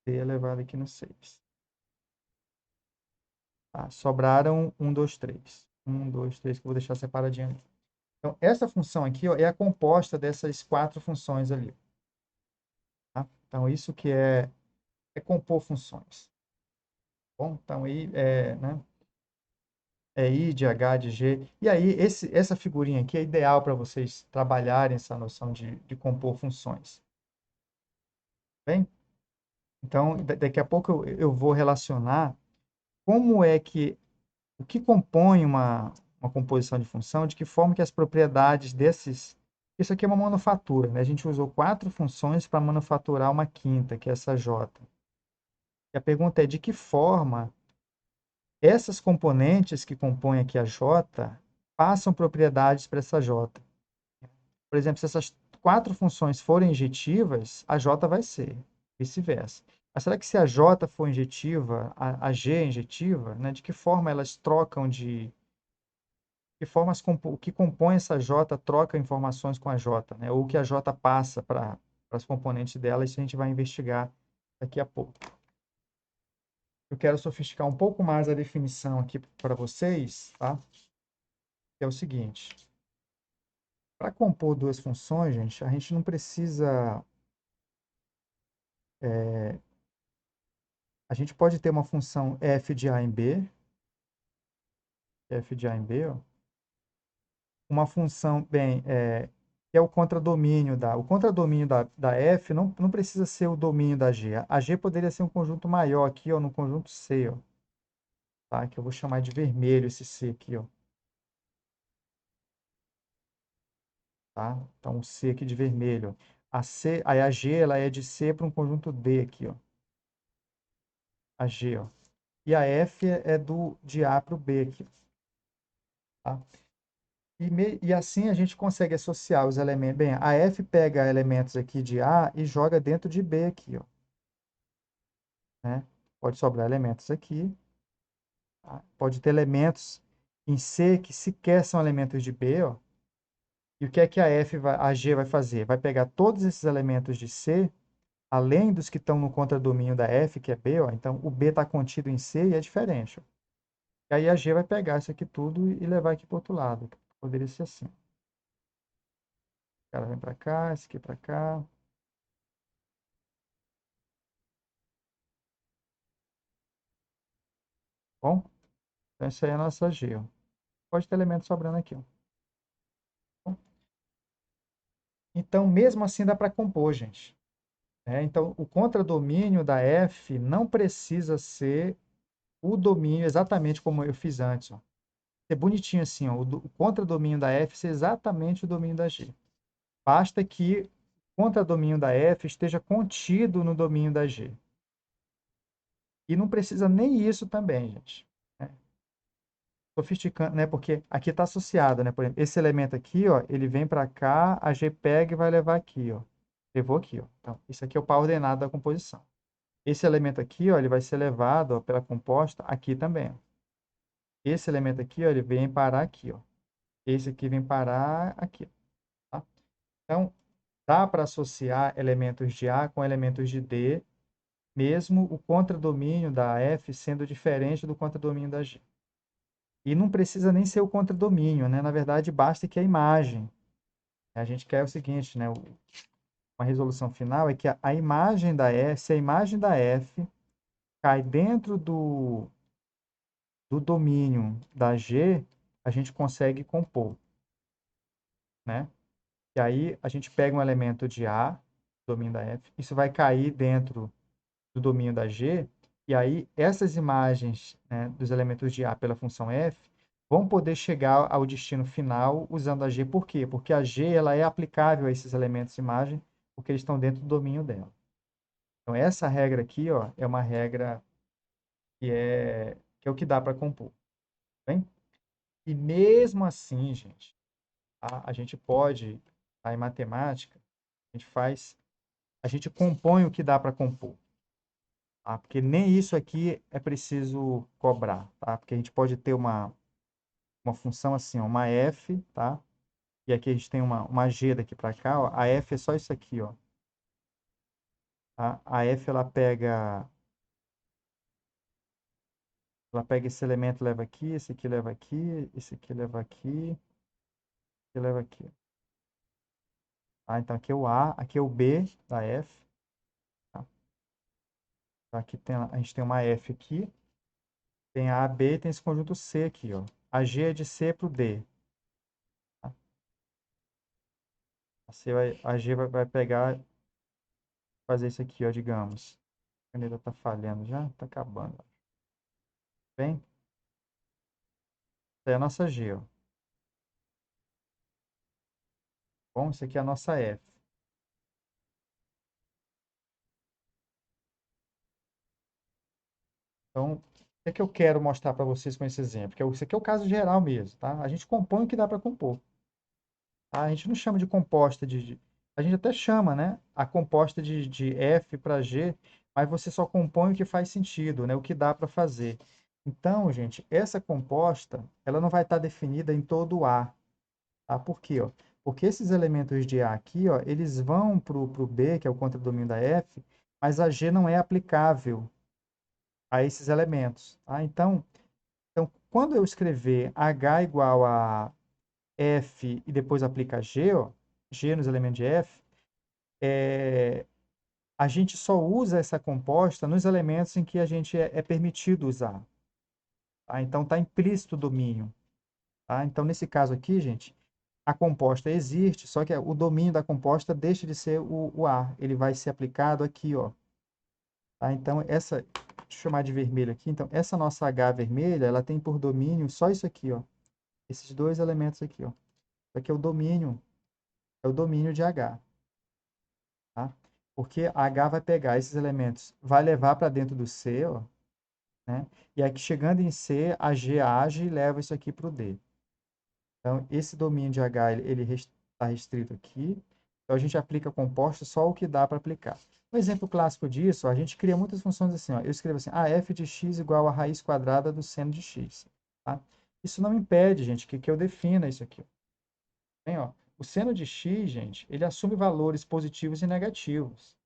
D elevado aqui no 6. Tá? Sobraram 1, 2, 3. 1, 2, 3, que eu vou deixar separadinho ali. Então, essa função aqui, ó, é a composta dessas 4 funções ali. Tá? Então, isso que é compor funções. Bom, então, aí, né, é I de H de G. E aí, essa figurinha aqui é ideal para vocês trabalharem essa noção de compor funções. Bem? Então, daqui a pouco eu vou relacionar como é que o que compõe uma composição de função, de que forma que as propriedades desses... Isso aqui é uma manufatura, né? A gente usou 4 funções para manufaturar uma quinta, que é essa J. E a pergunta é de que forma essas componentes que compõem aqui a J passam propriedades para essa J. Por exemplo, se essas 4 funções forem injetivas, a J vai ser, vice-versa. Mas será que se a J for injetiva, a G é injetiva, né? De que forma elas trocam de que formas o que compõe essa J troca informações com a J, né? Ou o que a J passa para as componentes dela, isso a gente vai investigar daqui a pouco. Eu quero sofisticar um pouco mais a definição aqui para vocês, tá? Que é o seguinte: para compor duas funções, gente, a gente não precisa. A gente pode ter uma função f de A em B, f de A em B, ó, uma função, bem, que é o contradomínio o contradomínio da F não precisa ser o domínio da G. A G poderia ser um conjunto maior aqui, ó, no conjunto C, ó, tá? Que eu vou chamar de vermelho esse C aqui, ó, tá? Então, o C aqui de vermelho. Aí a G, ela é de C para um conjunto D aqui, ó. A G, ó. E a F é de A para o B aqui, tá? E assim a gente consegue associar os elementos. Bem, a F pega elementos aqui de A e joga dentro de B aqui, ó, né? Pode sobrar elementos aqui, tá? Pode ter elementos em C que sequer são elementos de B, ó. E o que é que a G vai fazer? Vai pegar todos esses elementos de C, além dos que estão no contradomínio da F, que é B, ó. Então o B está contido em C e é diferente, ó. E aí a G vai pegar isso aqui tudo e levar aqui para o outro lado. Poderia ser assim. O cara vem para cá, esse aqui para cá. Bom, então isso aí é a nossa G, ó. Pode ter elemento sobrando aqui, ó. Bom, então, mesmo assim, dá para compor, gente. Então, o contradomínio da F não precisa ser o domínio exatamente como eu fiz antes, ó. É bonitinho assim, ó, o contradomínio da F ser exatamente o domínio da G. Basta que o contradomínio da F esteja contido no domínio da G. E não precisa nem isso também, gente. Né? Sofisticando, né? Porque aqui está associado, né? Por exemplo, esse elemento aqui, ó, ele vem para cá, a G pega e vai levar aqui, ó. Levou aqui, ó. Então, isso aqui é o par ordenado da composição. Esse elemento aqui, ó, ele vai ser levado, ó, pela composta aqui também, ó. Esse elemento aqui, ó, ele vem parar aqui, ó. Esse aqui vem parar aqui, tá? Então, dá para associar elementos de A com elementos de D, mesmo o contradomínio da F sendo diferente do contradomínio da G. E não precisa nem ser o contradomínio, né? Na verdade, basta que a imagem. A gente quer o seguinte, né? Uma resolução final é que a imagem da F, se a imagem da F cai dentro do domínio da G, a gente consegue compor, né? E aí a gente pega um elemento de A, domínio da F, isso vai cair dentro do domínio da G, e aí essas imagens, né, dos elementos de A pela função F vão poder chegar ao destino final usando a G. Por quê? Porque a G ela é aplicável a esses elementos de imagem, porque eles estão dentro do domínio dela. Então essa regra aqui, ó, é uma regra que é o que dá para compor, bem? E mesmo assim, gente, a gente pode, tá, em matemática, a gente compõe o que dá para compor. Tá? Porque nem isso aqui é preciso cobrar, tá? Porque a gente pode ter uma função assim, ó, uma f, tá? E aqui a gente tem uma g daqui para cá, ó. A f é só isso aqui, ó. Tá? A f ela pega esse elemento, leva aqui, esse aqui leva aqui, esse aqui leva aqui, esse leva aqui. Tá? Então aqui é o A, aqui é o B da f. Tá? Então, aqui a gente tem uma f aqui, tem a B e tem esse conjunto C aqui, ó. A G é de C para o D. Tá? A G vai pegar, fazer isso aqui, ó, digamos. A caneta tá falhando já? Tá acabando. Bem, essa é a nossa G, ó. Bom, isso aqui é a nossa F. Então, o que é que eu quero mostrar para vocês com esse exemplo? Isso aqui é o caso geral mesmo, tá? A gente compõe o que dá para compor. Tá? A gente não chama de composta a gente até chama, né? A composta de F para G, mas você só compõe o que faz sentido, né? O que dá para fazer. Então, gente, essa composta, ela não vai estar definida em todo o A. Tá? Por quê? Ó? Porque esses elementos de A aqui, ó, eles vão para o B, que é o contradomínio da F, mas a G não é aplicável a esses elementos. Tá? Então, quando eu escrever H igual a F e depois aplicar G, ó, G nos elementos de F, a gente só usa essa composta nos elementos em que a gente é permitido usar. Tá? Então, está implícito o domínio. Tá? Então, nesse caso aqui, gente, a composta existe, só que o domínio da composta deixa de ser o A. Ele vai ser aplicado aqui, ó. Tá? Então, deixa eu chamar de vermelho aqui. Então, essa nossa H vermelha, ela tem por domínio só isso aqui, ó. Esses dois elementos aqui, ó. Isso aqui é o domínio de H, tá? Porque H vai pegar esses elementos, vai levar para dentro do C, ó, né? E aqui chegando em C, a G age e leva isso aqui para o D. Então, esse domínio de H, ele está restrito aqui. Então, a gente aplica composto só o que dá para aplicar. Um exemplo clássico disso, ó, a gente cria muitas funções assim. Ó, eu escrevo assim, f de x igual a raiz quadrada do seno de x. Tá? Isso não impede, gente, que eu defina isso aqui. Bem, ó, o seno de x, gente, ele assume valores positivos e negativos.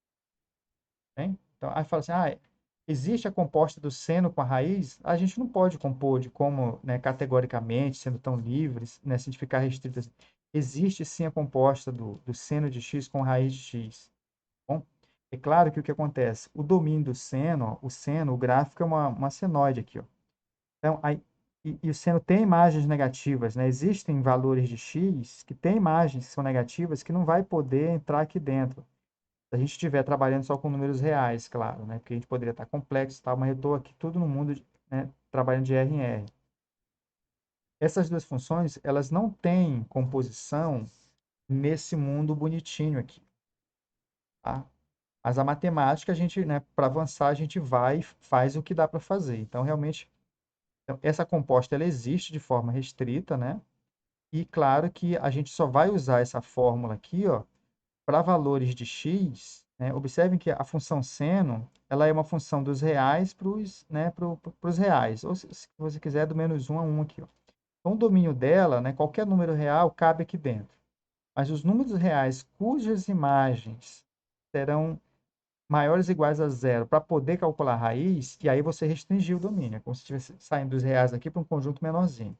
Bem? Então, aí fala assim, existe a composta do seno com a raiz? A gente não pode compor de como, né, categoricamente, sendo tão livres, né, sem ficar restritas. Existe sim a composta do seno de x com raiz de x. Bom, é claro que o que acontece? O domínio do seno, ó, o seno, o gráfico é uma senoide aqui, ó. Então, e o seno tem imagens negativas, né? Existem valores de x que têm imagens que são negativas que não vai poder entrar aqui dentro. Se a gente estiver trabalhando só com números reais, claro, né? Porque a gente poderia estar complexo e tal, mas eu estou aqui tudo no mundo, né, trabalhando de R em R. Essas duas funções, elas não têm composição nesse mundo bonitinho aqui, tá? Mas a matemática, a gente, né, para avançar, a gente vai e faz o que dá para fazer. Então, realmente, essa composta, ela existe de forma restrita, né? E claro que a gente só vai usar essa fórmula aqui, ó, para valores de x, né? Observem que a função seno, ela é uma função dos reais para os, né, pros reais, ou se você quiser, do -1 a 1 aqui, ó. Então, o domínio dela, né, qualquer número real cabe aqui dentro. Mas os números reais cujas imagens serão maiores ou iguais a zero para poder calcular a raiz, e aí você restringiu o domínio. É como se estivesse saindo dos reais aqui para um conjunto menorzinho.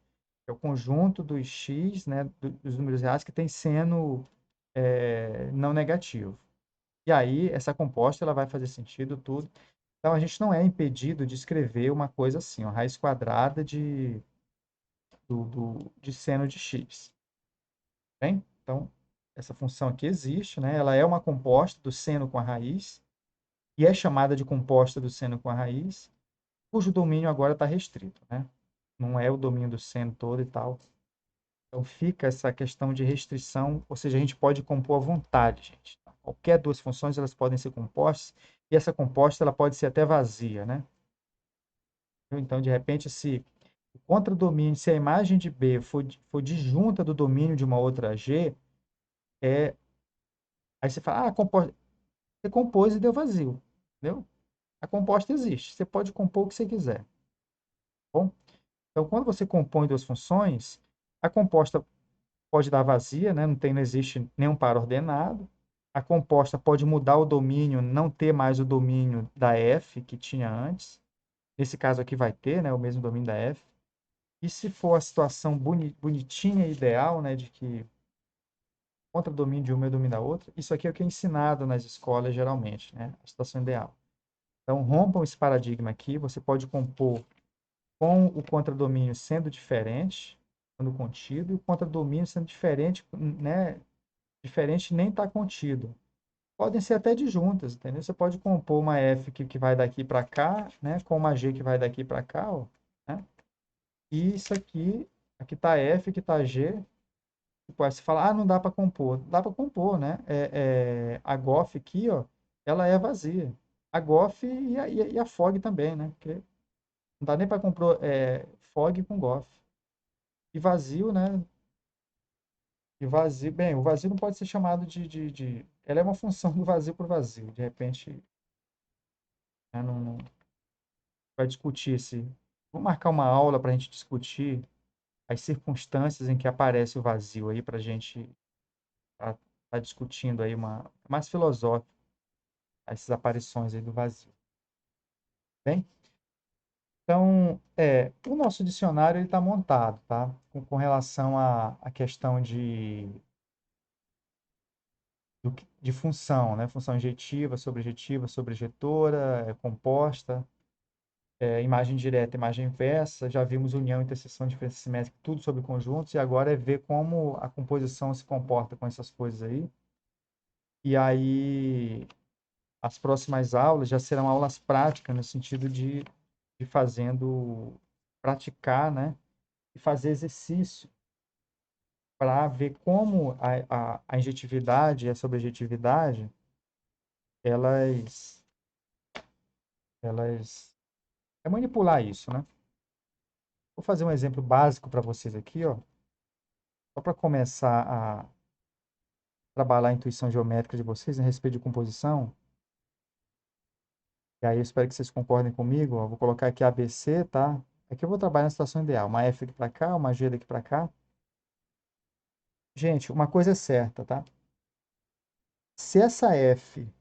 É o conjunto dos x, né, dos números reais que tem seno não negativo. E aí, essa composta ela vai fazer sentido tudo. Então, a gente não é impedido de escrever uma coisa assim, ó, raiz quadrada de seno de x. Bem? Então, essa função aqui existe, né? Ela é uma composta do seno com a raiz, e é chamada de composta do seno com a raiz, cujo domínio agora está restrito, né? Não é o domínio do seno todo e tal. Então fica essa questão de restrição, ou seja, a gente pode compor à vontade, gente. Qualquer duas funções elas podem ser compostas, e essa composta ela pode ser até vazia, né? Então, de repente, se o contradomínio, se a imagem de B for disjunta do domínio de uma outra G, aí você fala, você compôs e deu vazio, entendeu? A composta existe, você pode compor o que você quiser, tá bom? Então, quando você compõe duas funções, a composta pode dar vazia, né? Não existe nenhum par ordenado. A composta pode mudar o domínio, não ter mais o domínio da f que tinha antes. Nesse caso aqui vai ter, né, o mesmo domínio da f. E se for a situação bonitinha e ideal, né, de que contra domínio de uma e domínio da outra, isso aqui é o que é ensinado nas escolas geralmente, né, a situação ideal. Então, rompam esse paradigma aqui, você pode compor com o contradomínio sendo diferente, sendo contido, e o contradomínio sendo diferente, né, diferente nem está contido. Podem ser até disjuntas, entendeu? Você pode compor uma F que vai daqui para cá, né, com uma G que vai daqui para cá, ó, né? E isso aqui está F, aqui está G. Tipo, aí você fala, não dá para compor. Dá para compor, né? A GOF aqui, ó, ela é vazia. A GOF e a FOG também, né? Porque não dá nem para compor FOG com GOF. E vazio, né? E vazio, bem, o vazio não pode ser chamado de. Ela é uma função do vazio por vazio. De repente, né, não vai discutir esse. Vou marcar uma aula para a gente discutir as circunstâncias em que aparece o vazio aí para a gente tá discutindo aí uma mais filosófica essas aparições aí do vazio. Bem, então o nosso dicionário ele está montado, tá? Com relação à questão de função, né? Função injetiva, sobrejetora, composta, imagem direta, imagem inversa. Já vimos união, interseção, diferença simétrica, tudo sobre conjuntos, e agora é ver como a composição se comporta com essas coisas aí. E aí, as próximas aulas já serão aulas práticas, no sentido de fazendo, praticar, né? E fazer exercício para ver como a injetividade e a sobrejetividade, elas, elas, é manipular isso, né? Vou fazer um exemplo básico para vocês aqui, ó, só para começar a trabalhar a intuição geométrica de vocês a respeito de composição. E aí eu espero que vocês concordem comigo, ó. Vou colocar aqui ABC, tá? Aqui eu vou trabalhar na situação ideal. Uma F aqui para cá, uma G daqui para cá. Gente, uma coisa é certa, tá? Se essa F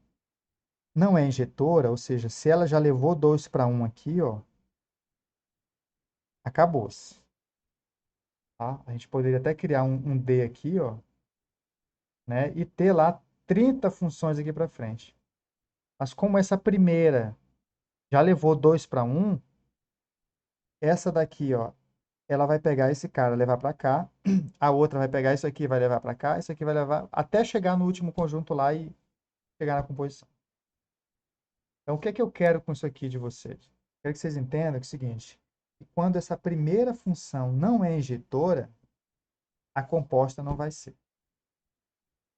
não é injetora, ou seja, se ela já levou 2 para 1 aqui, ó, acabou-se, tá? A gente poderia até criar um D aqui, ó, né? E ter lá 30 funções aqui para frente. Mas como essa primeira já levou 2 para 1, essa daqui, ó, ela vai pegar esse cara, levar para cá, a outra vai pegar isso aqui, vai levar para cá, isso aqui vai levar até chegar no último conjunto lá e chegar na composição. Então, o que é que eu quero com isso aqui de vocês? Quero que vocês entendam que é o seguinte, que quando essa primeira função não é injetora, a composta não vai ser.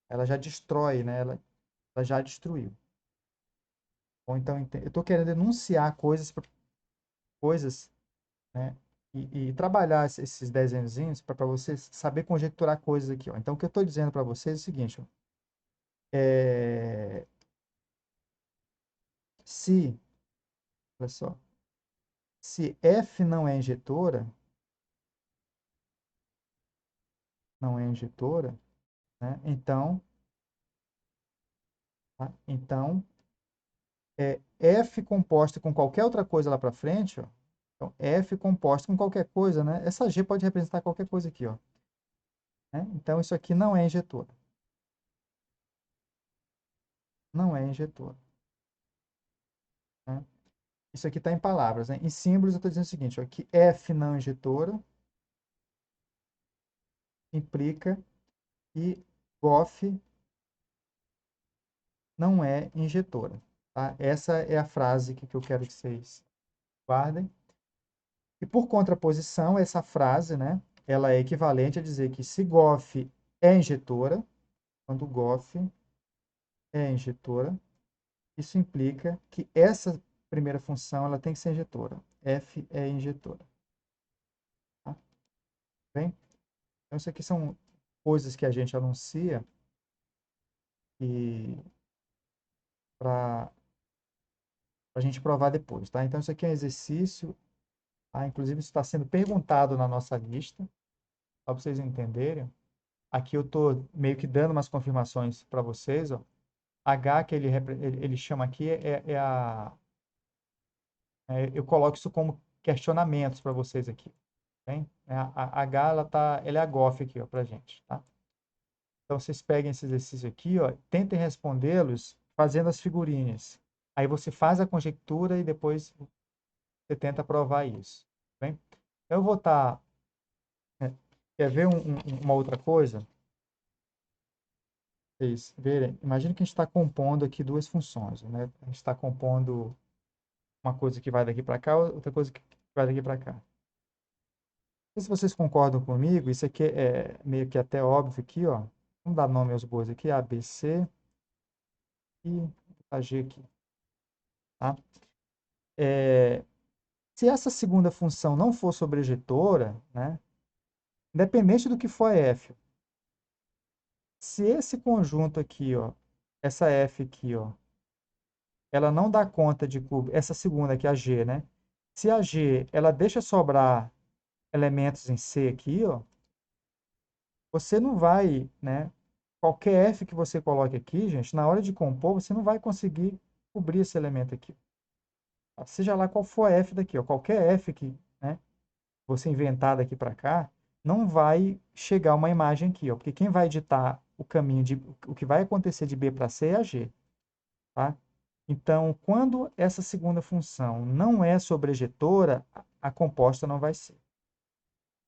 Ela já destrói, né? Ela já destruiu. Ou então, eu estou querendo enunciar coisas, né? E trabalhar esses desenhozinhos para vocês saber conjecturar coisas aqui, ó. Então, o que eu estou dizendo para vocês é o seguinte, ó. É, se, olha só, se F não é injetora, né? Então, tá? Então, F composta com qualquer outra coisa lá para frente, ó. Então, F composta com qualquer coisa, né? Essa G pode representar qualquer coisa aqui, ó. Né? Então, isso aqui não é injetora. Não é injetora. Né? Isso aqui está em palavras, né? Em símbolos, eu estou dizendo o seguinte, ó, que F não injetora implica que GOF não é injetora. Tá? Essa é a frase que eu quero que vocês guardem. E por contraposição, essa frase, né, ela é equivalente a dizer que se GOF é injetora, quando GOF é injetora, isso implica que essa primeira função ela tem que ser injetora. F é injetora. Tá? Bem? Então, isso aqui são coisas que a gente anuncia e para a gente provar depois, tá? Então, isso aqui é um exercício, tá? Inclusive, isso está sendo perguntado na nossa lista, só para vocês entenderem. Aqui eu estou meio que dando umas confirmações para vocês, ó. H, que ele chama aqui, eu coloco isso como questionamentos para vocês aqui, bem? A H, ela é a GOF aqui, ó, para gente, tá? Então, vocês peguem esse exercício aqui, ó, tentem respondê-los fazendo as figurinhas. Aí você faz a conjectura e depois você tenta provar isso, bem? Eu vou estar... quer ver uma outra coisa? Vocês verem. Imagina que a gente está compondo aqui duas funções, né? A gente está compondo uma coisa que vai daqui para cá, outra coisa que vai daqui para cá. Não sei se vocês concordam comigo, isso aqui é meio que até óbvio aqui, ó. Vamos dar nome aos bois aqui, A, B, C e a G aqui, tá? Se essa segunda função não for sobrejetora, né? Independente do que for a F, se esse conjunto aqui, ó, essa F aqui, ó, ela não dá conta de cobrir, essa segunda aqui, a G, né? Se a G, ela deixa sobrar elementos em C aqui, ó, você não vai, né? Qualquer F que você coloque aqui, gente, na hora de compor, você não vai conseguir cobrir esse elemento aqui. Seja lá qual for a F daqui, ó, qualquer F que, né, você inventar daqui para cá, não vai chegar uma imagem aqui, ó, porque quem vai ditar o caminho de o que vai acontecer de B para C é a G, tá? Então, quando essa segunda função não é sobrejetora, a composta não vai ser.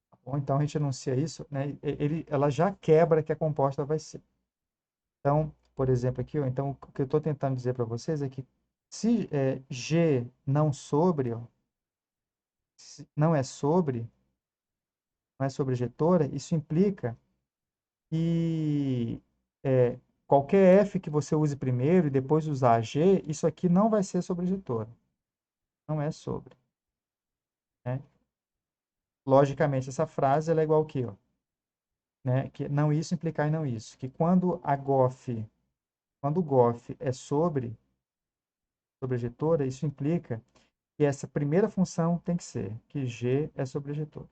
Tá bom? Então, a gente enuncia isso, né? Ela já quebra que a composta vai ser. Então, por exemplo, aqui, ó, então, o que eu estou tentando dizer para vocês é que se G não sobre, ó, não é sobre, não é sobrejetora, isso implica que qualquer F que você use primeiro e depois usar G, isso aqui não vai ser sobrejetora. Não é sobre. Né? Logicamente, essa frase ela é igual ao quê? Ó? Né? Que não isso implicar em não isso. Que quando o GOF é sobrejetora, isso implica que essa primeira função tem que ser que G é sobrejetora.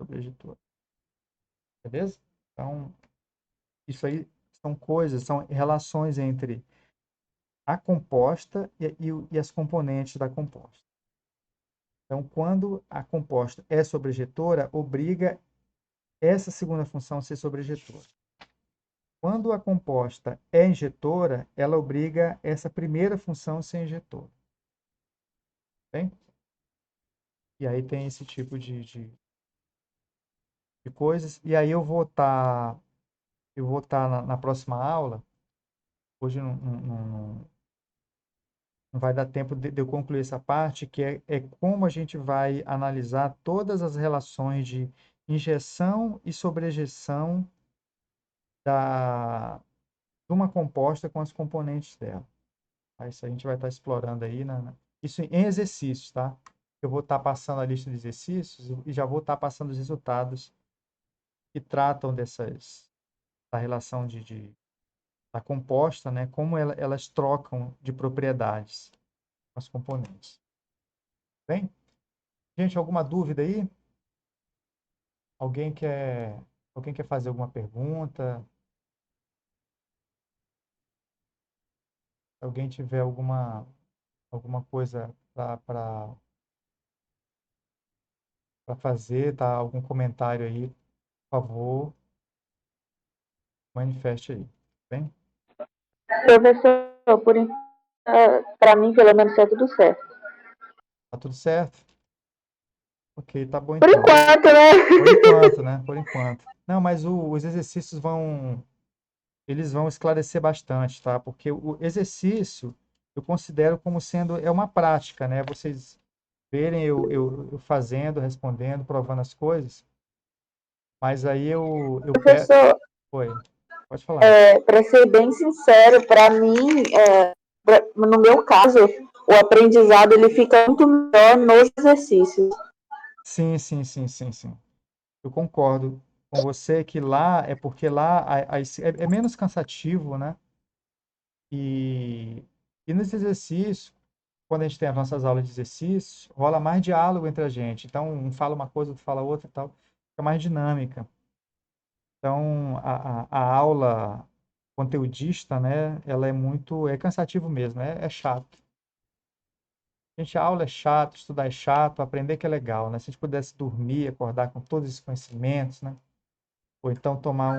Sobrejetora. Beleza? Então, isso aí são coisas, são relações entre a composta e as componentes da composta. Então, quando a composta é sobrejetora, obriga essa segunda função a ser sobrejetora. Quando a composta é injetora, ela obriga essa primeira função a ser injetora. Bem? E aí tem esse tipo de coisas. E aí eu vou estar na próxima aula. Hoje não vai dar tempo de eu concluir essa parte, que é como a gente vai analisar todas as relações de injeção e sobrejeção de uma composta com as componentes dela. Tá? Isso a gente vai estar explorando aí, isso em exercícios, tá? Eu vou estar passando a lista de exercícios e já vou estar passando os resultados que tratam da relação da composta, né? Como elas trocam de propriedades com as componentes. Bem? Gente, alguma dúvida aí? Alguém quer, alguém quer fazer alguma pergunta? Se alguém tiver alguma coisa para fazer, tá? Algum comentário aí, por favor, manifeste aí. Bem? Professor, para mim, pelo menos, é tudo certo. Tá tudo certo? Ok, tá bom Por então. enquanto, né? Por enquanto, né? Por enquanto. Não, mas os exercícios eles vão esclarecer bastante, tá? Porque o exercício eu considero como sendo uma prática, né? Vocês verem eu fazendo, respondendo, provando as coisas, mas aí eu pego. Professor, Oi, pode falar. para ser bem sincero, para mim, no meu caso, o aprendizado ele fica muito melhor nos exercícios. Sim, sim, sim, sim, sim. Eu concordo com você que lá é porque lá é menos cansativo, né? E nesse exercício, quando a gente tem as nossas aulas de exercício, rola mais diálogo entre a gente. Então, um fala uma coisa, outro fala outra e tal. Fica mais dinâmica. Então, a aula conteudista, né? Ela é cansativo mesmo, é chato. Gente, a aula é chato, estudar é chato, aprender que é legal, né? Se a gente pudesse dormir, acordar com todos esses conhecimentos, né? Ou então tomar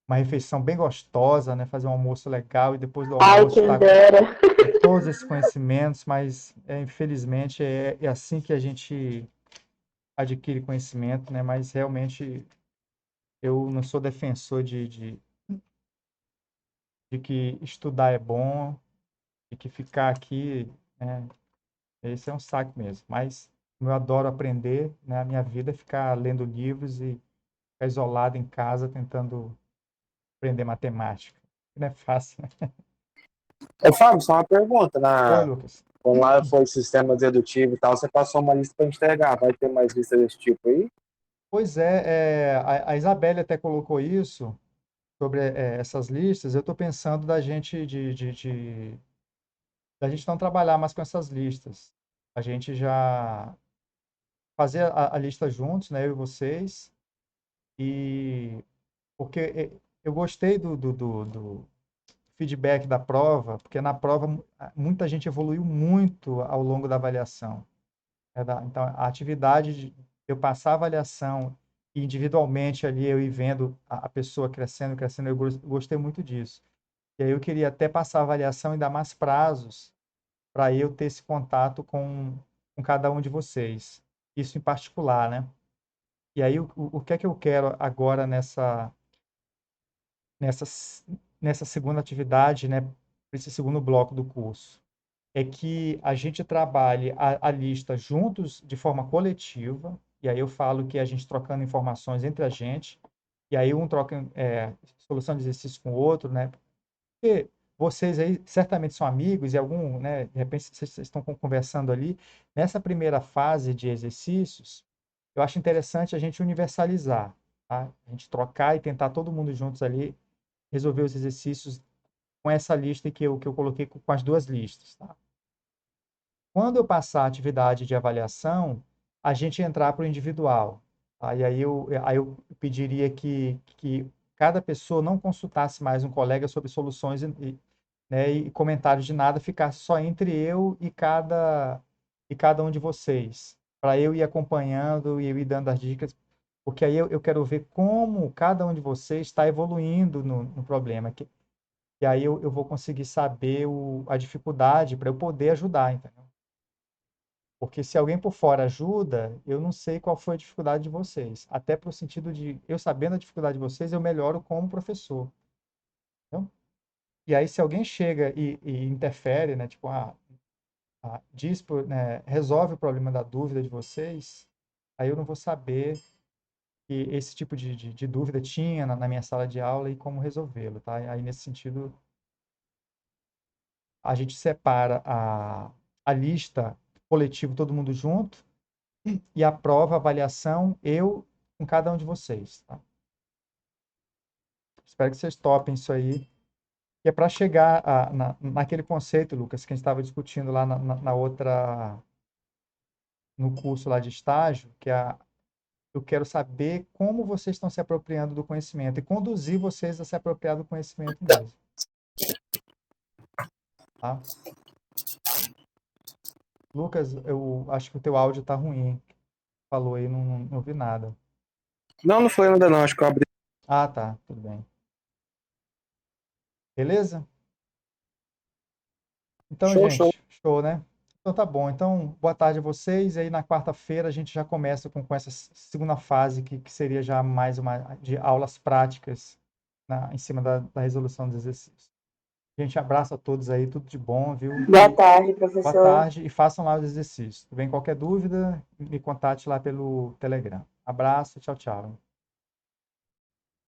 uma refeição bem gostosa, né? Fazer um almoço legal e depois do Ai, almoço quem estar com dera. todos esses conhecimentos, mas infelizmente é assim que a gente adquire conhecimento, né? Mas realmente eu não sou defensor de que estudar é bom, de que ficar aqui, né? Esse é um saco mesmo. Mas como eu adoro aprender, né? A minha vida é ficar lendo livros e ficar isolado em casa tentando aprender matemática. Não é fácil, né? Ô, Fábio, só uma pergunta. Oi, Lucas. Como lá foi sistema dedutivo e tal, você passou uma lista para entregar. Vai ter mais lista desse tipo aí? Pois a Isabelle até colocou isso sobre essas listas. Eu estou pensando da gente não trabalhar mais com essas listas. A gente já fazer a lista juntos, né, eu e vocês, e porque eu gostei do feedback da prova, porque na prova muita gente evoluiu muito ao longo da avaliação. Então, a atividade de eu passar a avaliação e individualmente ali eu ir vendo a pessoa crescendo, crescendo, eu gostei muito disso. E aí eu queria até passar a avaliação e dar mais prazos para eu ter esse contato com cada um de vocês. Isso em particular, né? E aí o que é que eu quero agora nessa, nessa segunda atividade, né? Esse segundo bloco do curso? É que a gente trabalhe a lista juntos de forma coletiva, e aí eu falo que a gente trocando informações entre a gente, e aí um troca solução de exercício com o outro, né? Porque vocês aí certamente são amigos e né, de repente vocês estão conversando ali. Nessa primeira fase de exercícios, eu acho interessante a gente universalizar, tá? A gente trocar e tentar todo mundo juntos ali resolver os exercícios com essa lista que eu coloquei com as duas listas, tá? Quando eu passar a atividade de avaliação, a gente entrar para o individual. Tá? E aí eu pediria que cada pessoa não consultasse mais um colega sobre soluções né, e comentários de nada, ficasse só entre eu e cada um de vocês, para eu ir acompanhando e eu ir dando as dicas, porque aí eu quero ver como cada um de vocês está evoluindo no problema, e aí eu vou conseguir saber a dificuldade para eu poder ajudar, entendeu? Porque se alguém por fora ajuda, eu não sei qual foi a dificuldade de vocês. Até para o sentido de, eu sabendo a dificuldade de vocês, eu melhoro como professor. Entendeu? E aí, se alguém chega e interfere, né, tipo, né, resolve o problema da dúvida de vocês, aí eu não vou saber que esse tipo de dúvida tinha na minha sala de aula e como resolvê-lo, tá? Aí, nesse sentido, a gente separa a lista coletivo, todo mundo junto, e a prova, a avaliação, eu com cada um de vocês, tá? Espero que vocês topem isso aí. Que é para chegar naquele conceito, Lucas, que a gente estava discutindo lá na outra, no curso lá de estágio, que eu quero saber como vocês estão se apropriando do conhecimento e conduzir vocês a se apropriar do conhecimento mesmo. Tá? Lucas, eu acho que o teu áudio está ruim. Falou aí, não ouvi nada. Não foi ainda não, acho que eu abri. Ah, tá, tudo bem. Beleza? Então, Show. gente, show, né? Então tá bom. Então, boa tarde a vocês. E aí na quarta-feira a gente já começa com essa segunda fase, que seria já mais uma de aulas práticas em cima da resolução dos exercícios. Gente, abraço a todos aí, tudo de bom, viu? Boa tarde, Boa professor. tarde e façam lá os exercícios. Se tiver qualquer dúvida, me contate lá pelo Telegram. Abraço, tchau, tchau.